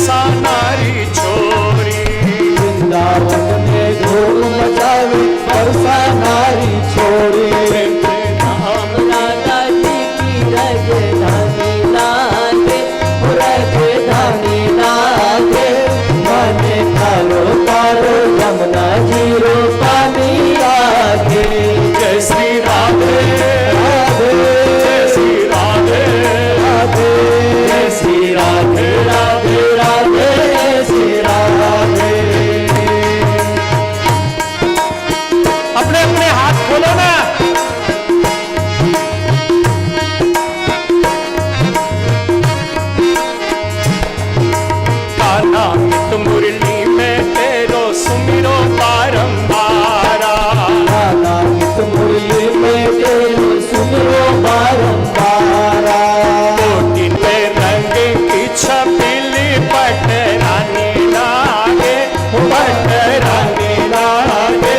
बरसा नारी छोरी। वृंदावन में धूम मचावे बरसा नारी छोरी। राम राधा जी की राजधानी लागे, राजधानी लागे, माने कालो कालो यमुना जी रो पानी लागे। जय श्री राधे राधे जय श्री राधे राधे जय श्री राधे राधे राधे जय श्री राधे। अपने अपने हाथ खोलो ना। कान्हा मित मुरली में तेरो सुमिरो बारंबारा। कान्हा मित मुरली में तेरो सुमिरो बारंबारा। कोटि पे रंग की छबीली पटरानी लागे, पटरानी लागे।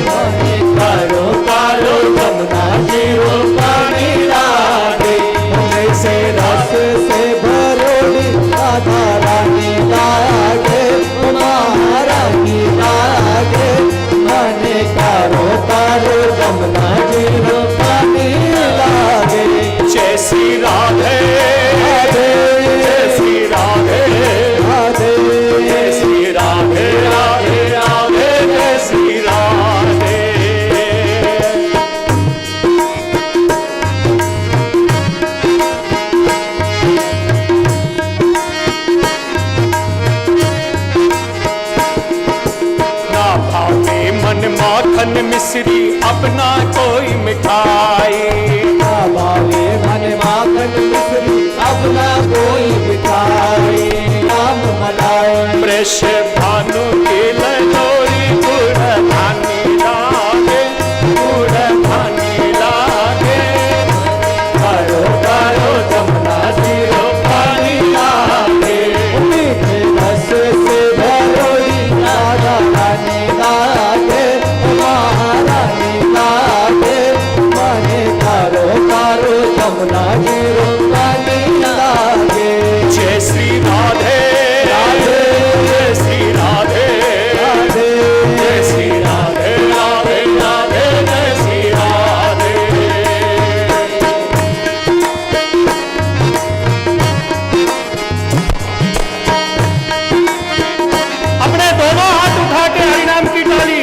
माने कालो कालो यमुना जी रो पानी लागे। जैसे रस से भरोड़ी राधा रानी लागे, महारानी लागे। माने कालो कालो यमुना जी रो पानी लागे। जय श्री राधे राधे जय श्री राधे राधे जय श्री राधे राधे राधे जय श्री राधे। ना भावे मन माखन मिश्री अपना कोई मिठाई। बाबे मन माखन मिश्री अपना कोई मिठाई। राम मलाई वृष भानु की ललोरी गुड़ धानी लागे, गुड़ धानी लागे। कारो कारो यमुना जी रो पानी लागे। मीठे रस से भरोड़ी राधा रानी लागे, महारानी लागे। माने कारो कारो यमुना जी रो पानी लागे। जय श्री राधे राधे जय श्री राधे राधे जय श्री राधे राधे राधे जय श्री राधे। अपने दोनों हाथ उठा के हरिनाम की ताली।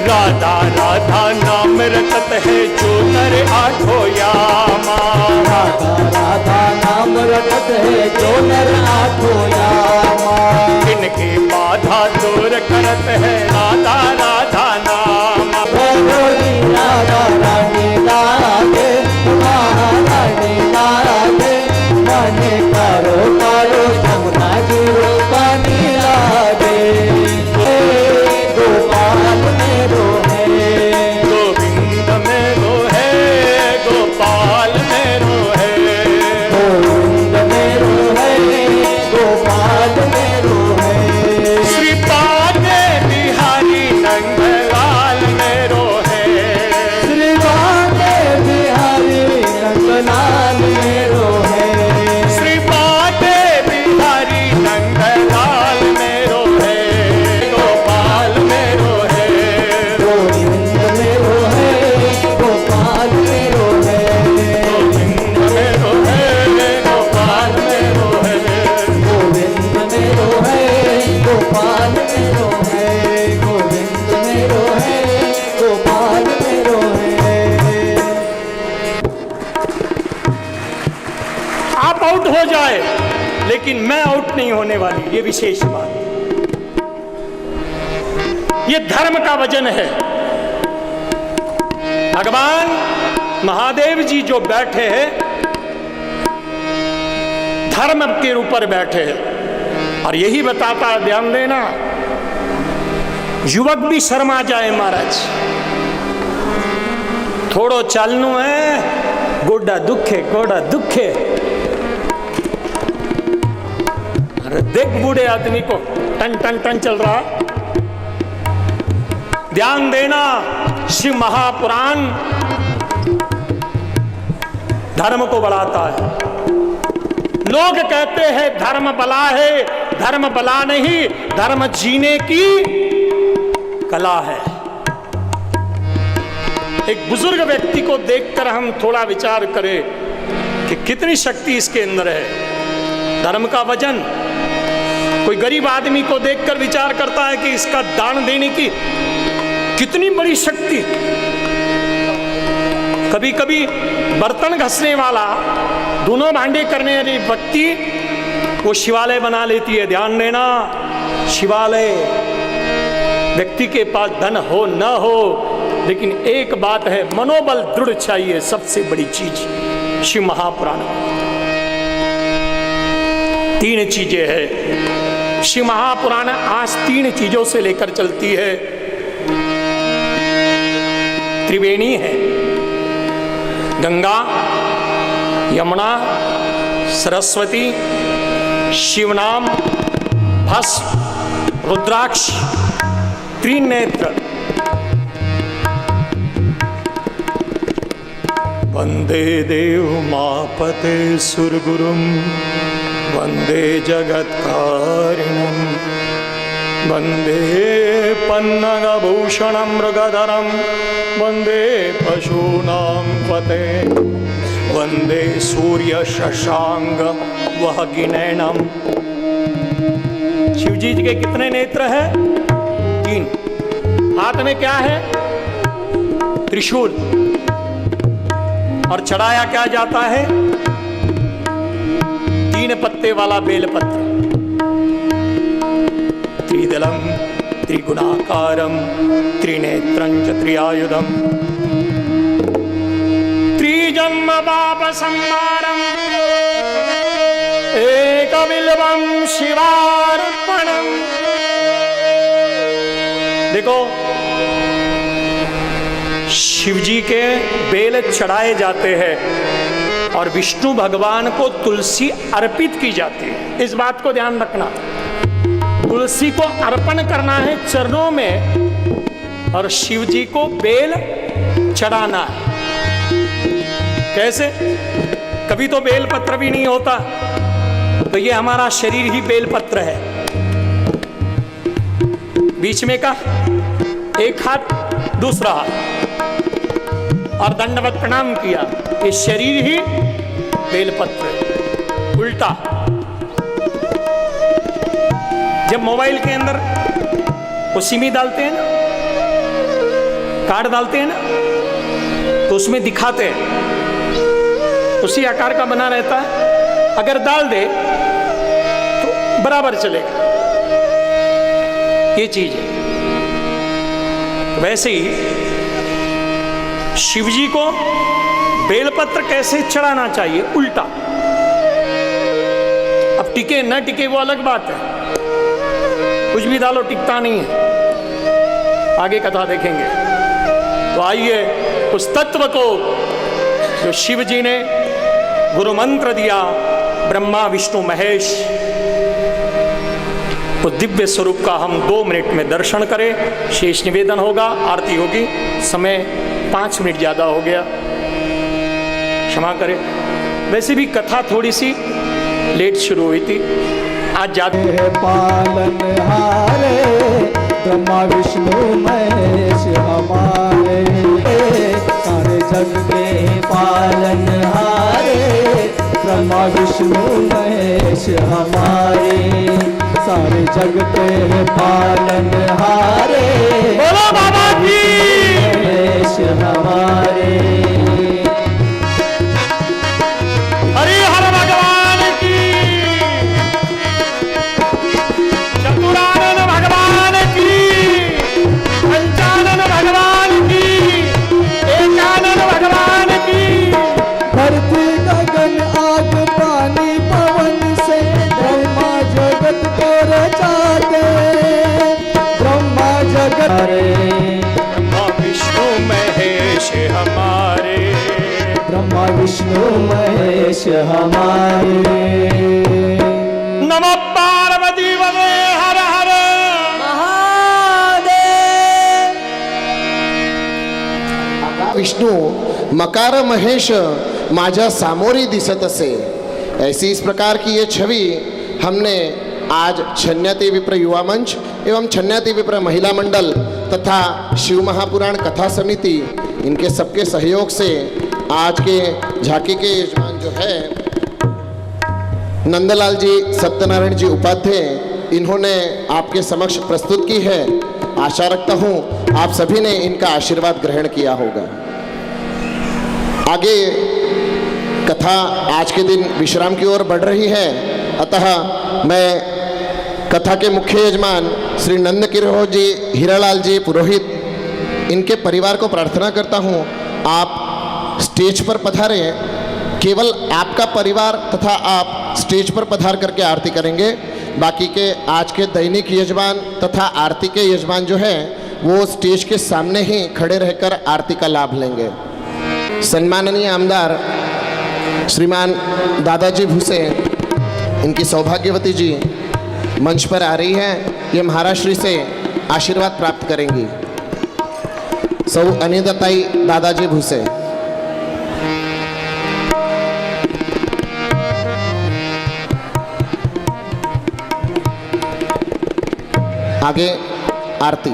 राधा राधा नाम रटत है जो नर आठो यामा। राधा राधा नाम रटत है जो नर आठो यामा। इनके बाधा दूर करत है राधा राधा नाम। भरोड़ी राधा रानी लागे, महारानी लागे। माने कारो कारो यमुना जी रो पानी लागे। हे गोपाल मेरो है, गोविंद मेरो है गोपाल मेरो है। गोविंद मेरो है, गोपाल मेरो है। श्रीपाद बिहारी नंदलाल मेरो है। श्रीमान बिहारी नंदलाल मेरो है। श्रीपाद बिहारी नंदलाल मेरो है। गोपाल मेरो है गोविंद मेरो है, गोपाल मेरो है। गोविंद मेरो है गोपाल मेरो है। गोविंद मेरो है, गोपाल मेरो है। गोविंद मेरो है, गोपाल मेरो है। आप आउट हो जाए लेकिन मैं आउट नहीं होने वाली, ये विशेष बात। ये धर्म का वजन है। भगवान महादेव जी जो बैठे हैं धर्म के ऊपर बैठे हैं। और यही बताता है, ध्यान देना, युवक भी शर्मा जाए महाराज, थोड़ो चालनू है, गोडा दुखे गोडा दुखे। अरे देख बूढ़े आदमी को टन टन टन चल रहा। ध्यान देना, शिव महापुराण धर्म को बढ़ाता है। लोग कहते हैं धर्म बला है, धर्म बला नहीं, धर्म जीने की कला है। एक बुजुर्ग व्यक्ति को देखकर हम थोड़ा विचार करें कि कितनी शक्ति इसके अंदर है। धर्म का वजन, कोई गरीब आदमी को देखकर विचार करता है कि इसका दान देने की कितनी बड़ी शक्ति। कभी कभी बर्तन घसने वाला, दोनों भांडे करने वाली व्यक्ति, वो शिवालय बना लेती है। ध्यान देना, शिवालय, व्यक्ति के पास धन हो न हो, लेकिन एक बात है, मनोबल दृढ़ चाहिए, सबसे बड़ी चीज। शिव महापुराण 3 चीजें हैं। शिव महापुराण आज 3 चीजों से लेकर चलती है। त्रिवेणी है, गंगा, यमुना, सरस्वती, शिवनाम, भस्म, रुद्राक्ष, त्रिनेत्र। वंदे देव मापते सुरगुरुम, वंदे जगत्कारिणम, वंदे पन्नगभूषणं मृगधरं, वंदे पशूनां पते, वंदे सूर्य शशांक वहगिनैनम। शिव जी के कितने नेत्र हैं? 3। हाथ में क्या है? त्रिशूल। और चढ़ाया क्या जाता है? 3 पत्ते वाला बेलपत्र। त्रिदलम त्रिगुणाकारम त्रिनेत्रं च त्रिआयुधम, त्रिजन्म पाप संहारम, एकबिल्वं शिवार्पणम। देखो, शिव जी के बेल चढ़ाए जाते हैं और विष्णु भगवान को तुलसी अर्पित की जाती है। इस बात को ध्यान रखना, तुलसी को अर्पण करना है चरणों में, और शिव जी को बेल चढ़ाना है। कैसे? कभी तो बेल पत्र भी नहीं होता, तो ये हमारा शरीर ही बेल पत्र है। बीच में का एक हाथ, दूसरा हाथ, और दंडवत प्रणाम किया। ये शरीर ही बेलपत्र है। उल्टा, जब मोबाइल के अंदर वो सिमी डालते हैं ना, कार्ड डालते हैं ना, तो उसमें दिखाते हैं, उसी आकार का बना रहता है। अगर डाल दे तो बराबर चलेगा। ये चीज है। वैसे ही शिव जी को बेलपत्र कैसे चढ़ाना चाहिए? उल्टा। अब टिके न टिके वो अलग बात है, कुछ भी डालो टिकता नहीं है, आगे कथा देखेंगे। तो आइए उस तत्व को जो शिव जी ने गुरु मंत्र दिया, ब्रह्मा विष्णु महेश, तो दिव्य स्वरूप का हम 2 मिनट में दर्शन करें। शेष निवेदन होगा, आरती होगी। समय 5 मिनट ज़्यादा हो गया, क्षमा करें। वैसे भी कथा थोड़ी सी लेट शुरू हुई थी, आज जाते पालन हारे ब्रह्मा विष्णु महेश हमारे, सारे जग के पालन हारे ब्रह्मा विष्णु महेश हमारे, सारे जग के पालन हारे बोलो बाबा की महेश हमारे। हरि हर भगवान की, चतुरानन भगवान की, पंचानन भगवान की, एकानन भगवान की। धरती गगन आग पानी पवन विष्णु महेश हमारे। नमो पार्वती पते हर हर महादेव। विष्णू मकार महेश माझ्या सामोरी दिसत असे। ऐसी इस प्रकार की ये छवि हमने आज छन्याति विप्र युवा मंच एवं छन्याति विप्र महिला मंडल तथा शिव महापुराण कथा समिति इनके सबके सहयोग से आज के झांकी के यजमान जो है नंदलाल जी सत्यनारायण जी उपाध्याय, इन्होंने आपके समक्ष प्रस्तुत की है। आशा रखता हूँ आप सभी ने इनका आशीर्वाद ग्रहण किया होगा। आगे कथा आज के दिन विश्राम की ओर बढ़ रही है, अतः मैं कथा के मुख्य यजमान श्री नंद किशोर जी हीरालाल जी पुरोहित, इनके परिवार को प्रार्थना करता हूँ आप स्टेज पर पधारें। केवल आपका परिवार तथा आप स्टेज पर पधार करके आरती करेंगे। बाकी के आज के दैनिक यजमान तथा आरती के यजमान जो हैं वो स्टेज के सामने ही खड़े रहकर आरती का लाभ लेंगे। सम्माननीय आमदार श्रीमान दादाजी भूसे, इनकी सौभाग्यवती जी मंच पर आ रही है। ये महाराष्ट्र से आशीर्वाद प्राप्त करेंगी। सौ अनिताताई दादाजी भूसे। आगे आरती।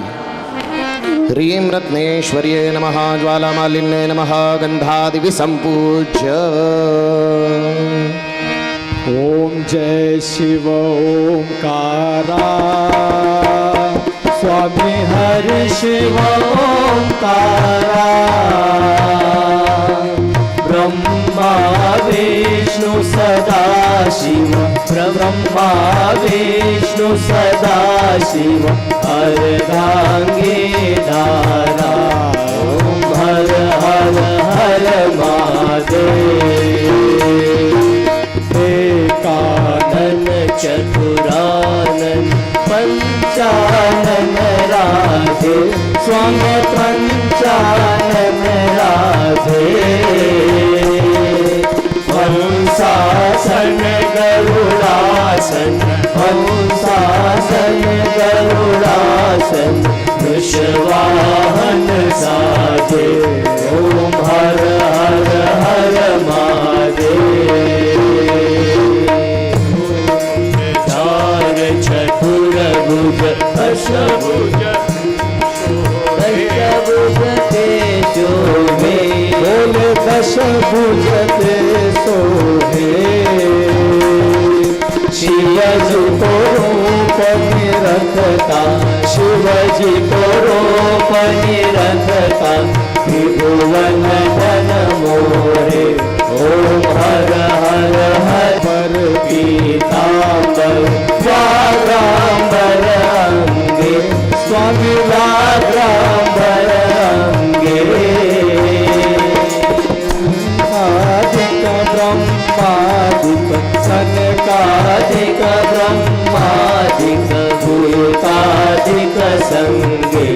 ह्रीं रत्नेश्वर्ये नमः, ज्वालामालिन्ये नमः, गंधादिवि संपूज्य। ओम जय शिव ओंकारा, स्वामी हरि शिव ओंकारा। ब्रह्मा विष्णु सदा शिव, ब्रह्मा विष्णु सदा शिव, अर्धांगे धारा। ओम हर हर हर महादेव। एकानन चतुरानन पंचानन राधे, स्वामी पंचानन राधे। हंसासन गरुड़ासन, हंसासन गरुड़ासन, वृषवाहन साधे। ओम हर हर हर महादेव। चार चतुर्भुज अष्टभुज, दशभुज ते शोभे, बोल दशभुज ते शोभे। शिवजी को रूप निरखता, शिवजी को रूप निरखता, त्रिभुवन धन मोरे। ओम हर हर हर पीतांबर व्याघ्रांबर अंगे, स्वामी व्याघ्रांबर अंगे। आदिक ब्रह्मादिक सनकादिक ब्रह्मादिक भूतादिक संगे।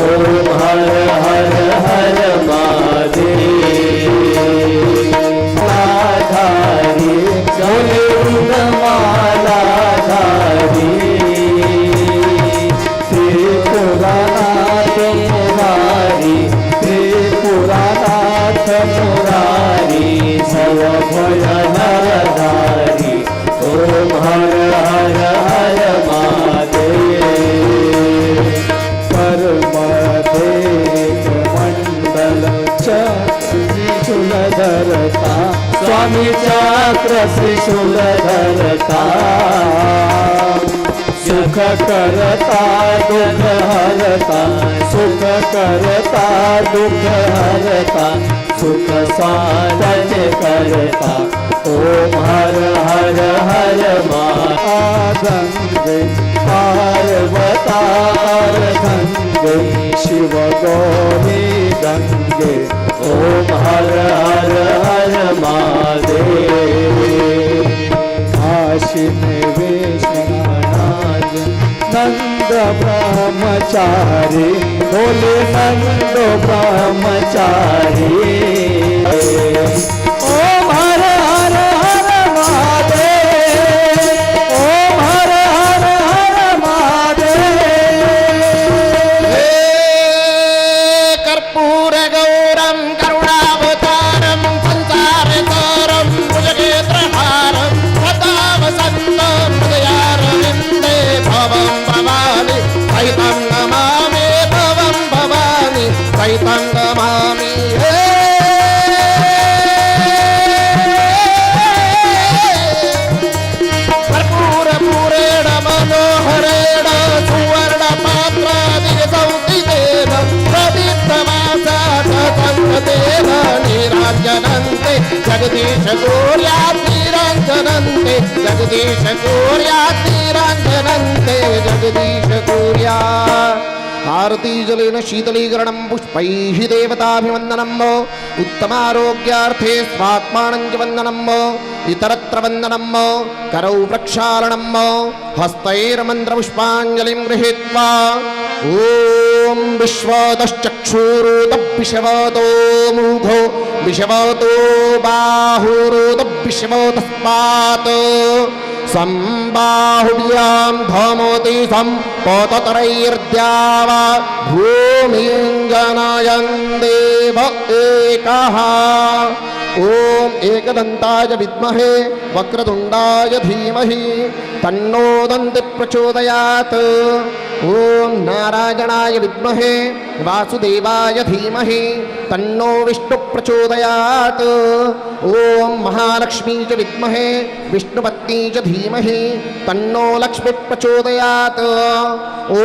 ओम हर हर हर महादेव। आधारी मालाधारी, त्रिपुरानाथ मुरारी, त्रिपुरानाथ मुरारी, सर्वभयहरधारी। ओम हर हर हर महादेव। परमदेव मंडल चक्र त्रिशूलधरता, स्वामी चक्र त्रिशूलधरता। सुख करता दुख हरता, सुख करता दुख हरता, सुख साधन करता। ओम हर हर हर महादेव। पार्वतार गंगे, शिव गौरी गंगे। ओम हर हर हर महादेव। काशी में विश्वनाथ नंद ब्रह्मचारी, बोले नंद ब्रह्मचारी। ओ जगदीश कुर्यान्निरञ्जनन्ते जगदीश कुर्यान्निरञ्जनन्ते जगदीश कुर्यात् आरती जलेन शीतलीकरणं पुष्पैः देवताभिवन्दनम् उत्तमारोग्यार्थे स्वात्मानं च वन्दनम् इतरत्र वन्दनम् करौ प्रक्षालनम् हस्तैर्मन्त्रपुष्पाञ्जलिं गृहीत्वा ॐ विश्वतश्चक्षुरुतविश्वतो मुखो विश्वतो बाहुरुतविश्वतस्मात् सम्बाहुभ्यां धमोति सम्पोततरैर्द्यावा भूमिं जनयन् देव एकः ॐ एकदन्ताय विद्महे वक्रतुण्डाय धीमहि तन्नो दन्ति प्रचोदयात् ॐ नारायणाय विद्महे वासुदेवाय धीमहि तन्नो विष्णु प्रचोदयात् ॐ महालक्ष्मी च विद्महे विष्णुपत्नी च धीमहि तन्नो लक्ष्मी प्रचोदयात् ॐ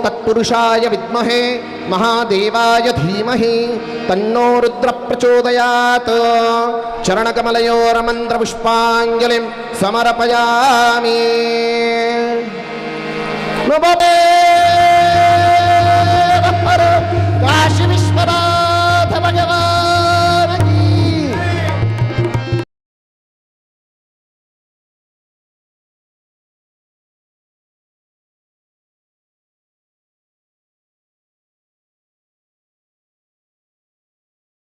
तत्पुरुषाय विद्महे महादेवाय धीमहि तन्नो रुद्र प्रचोदयात् चरणकमलयोरमन्त्रपुष्पाञ्जलिं समर्पयामि नमो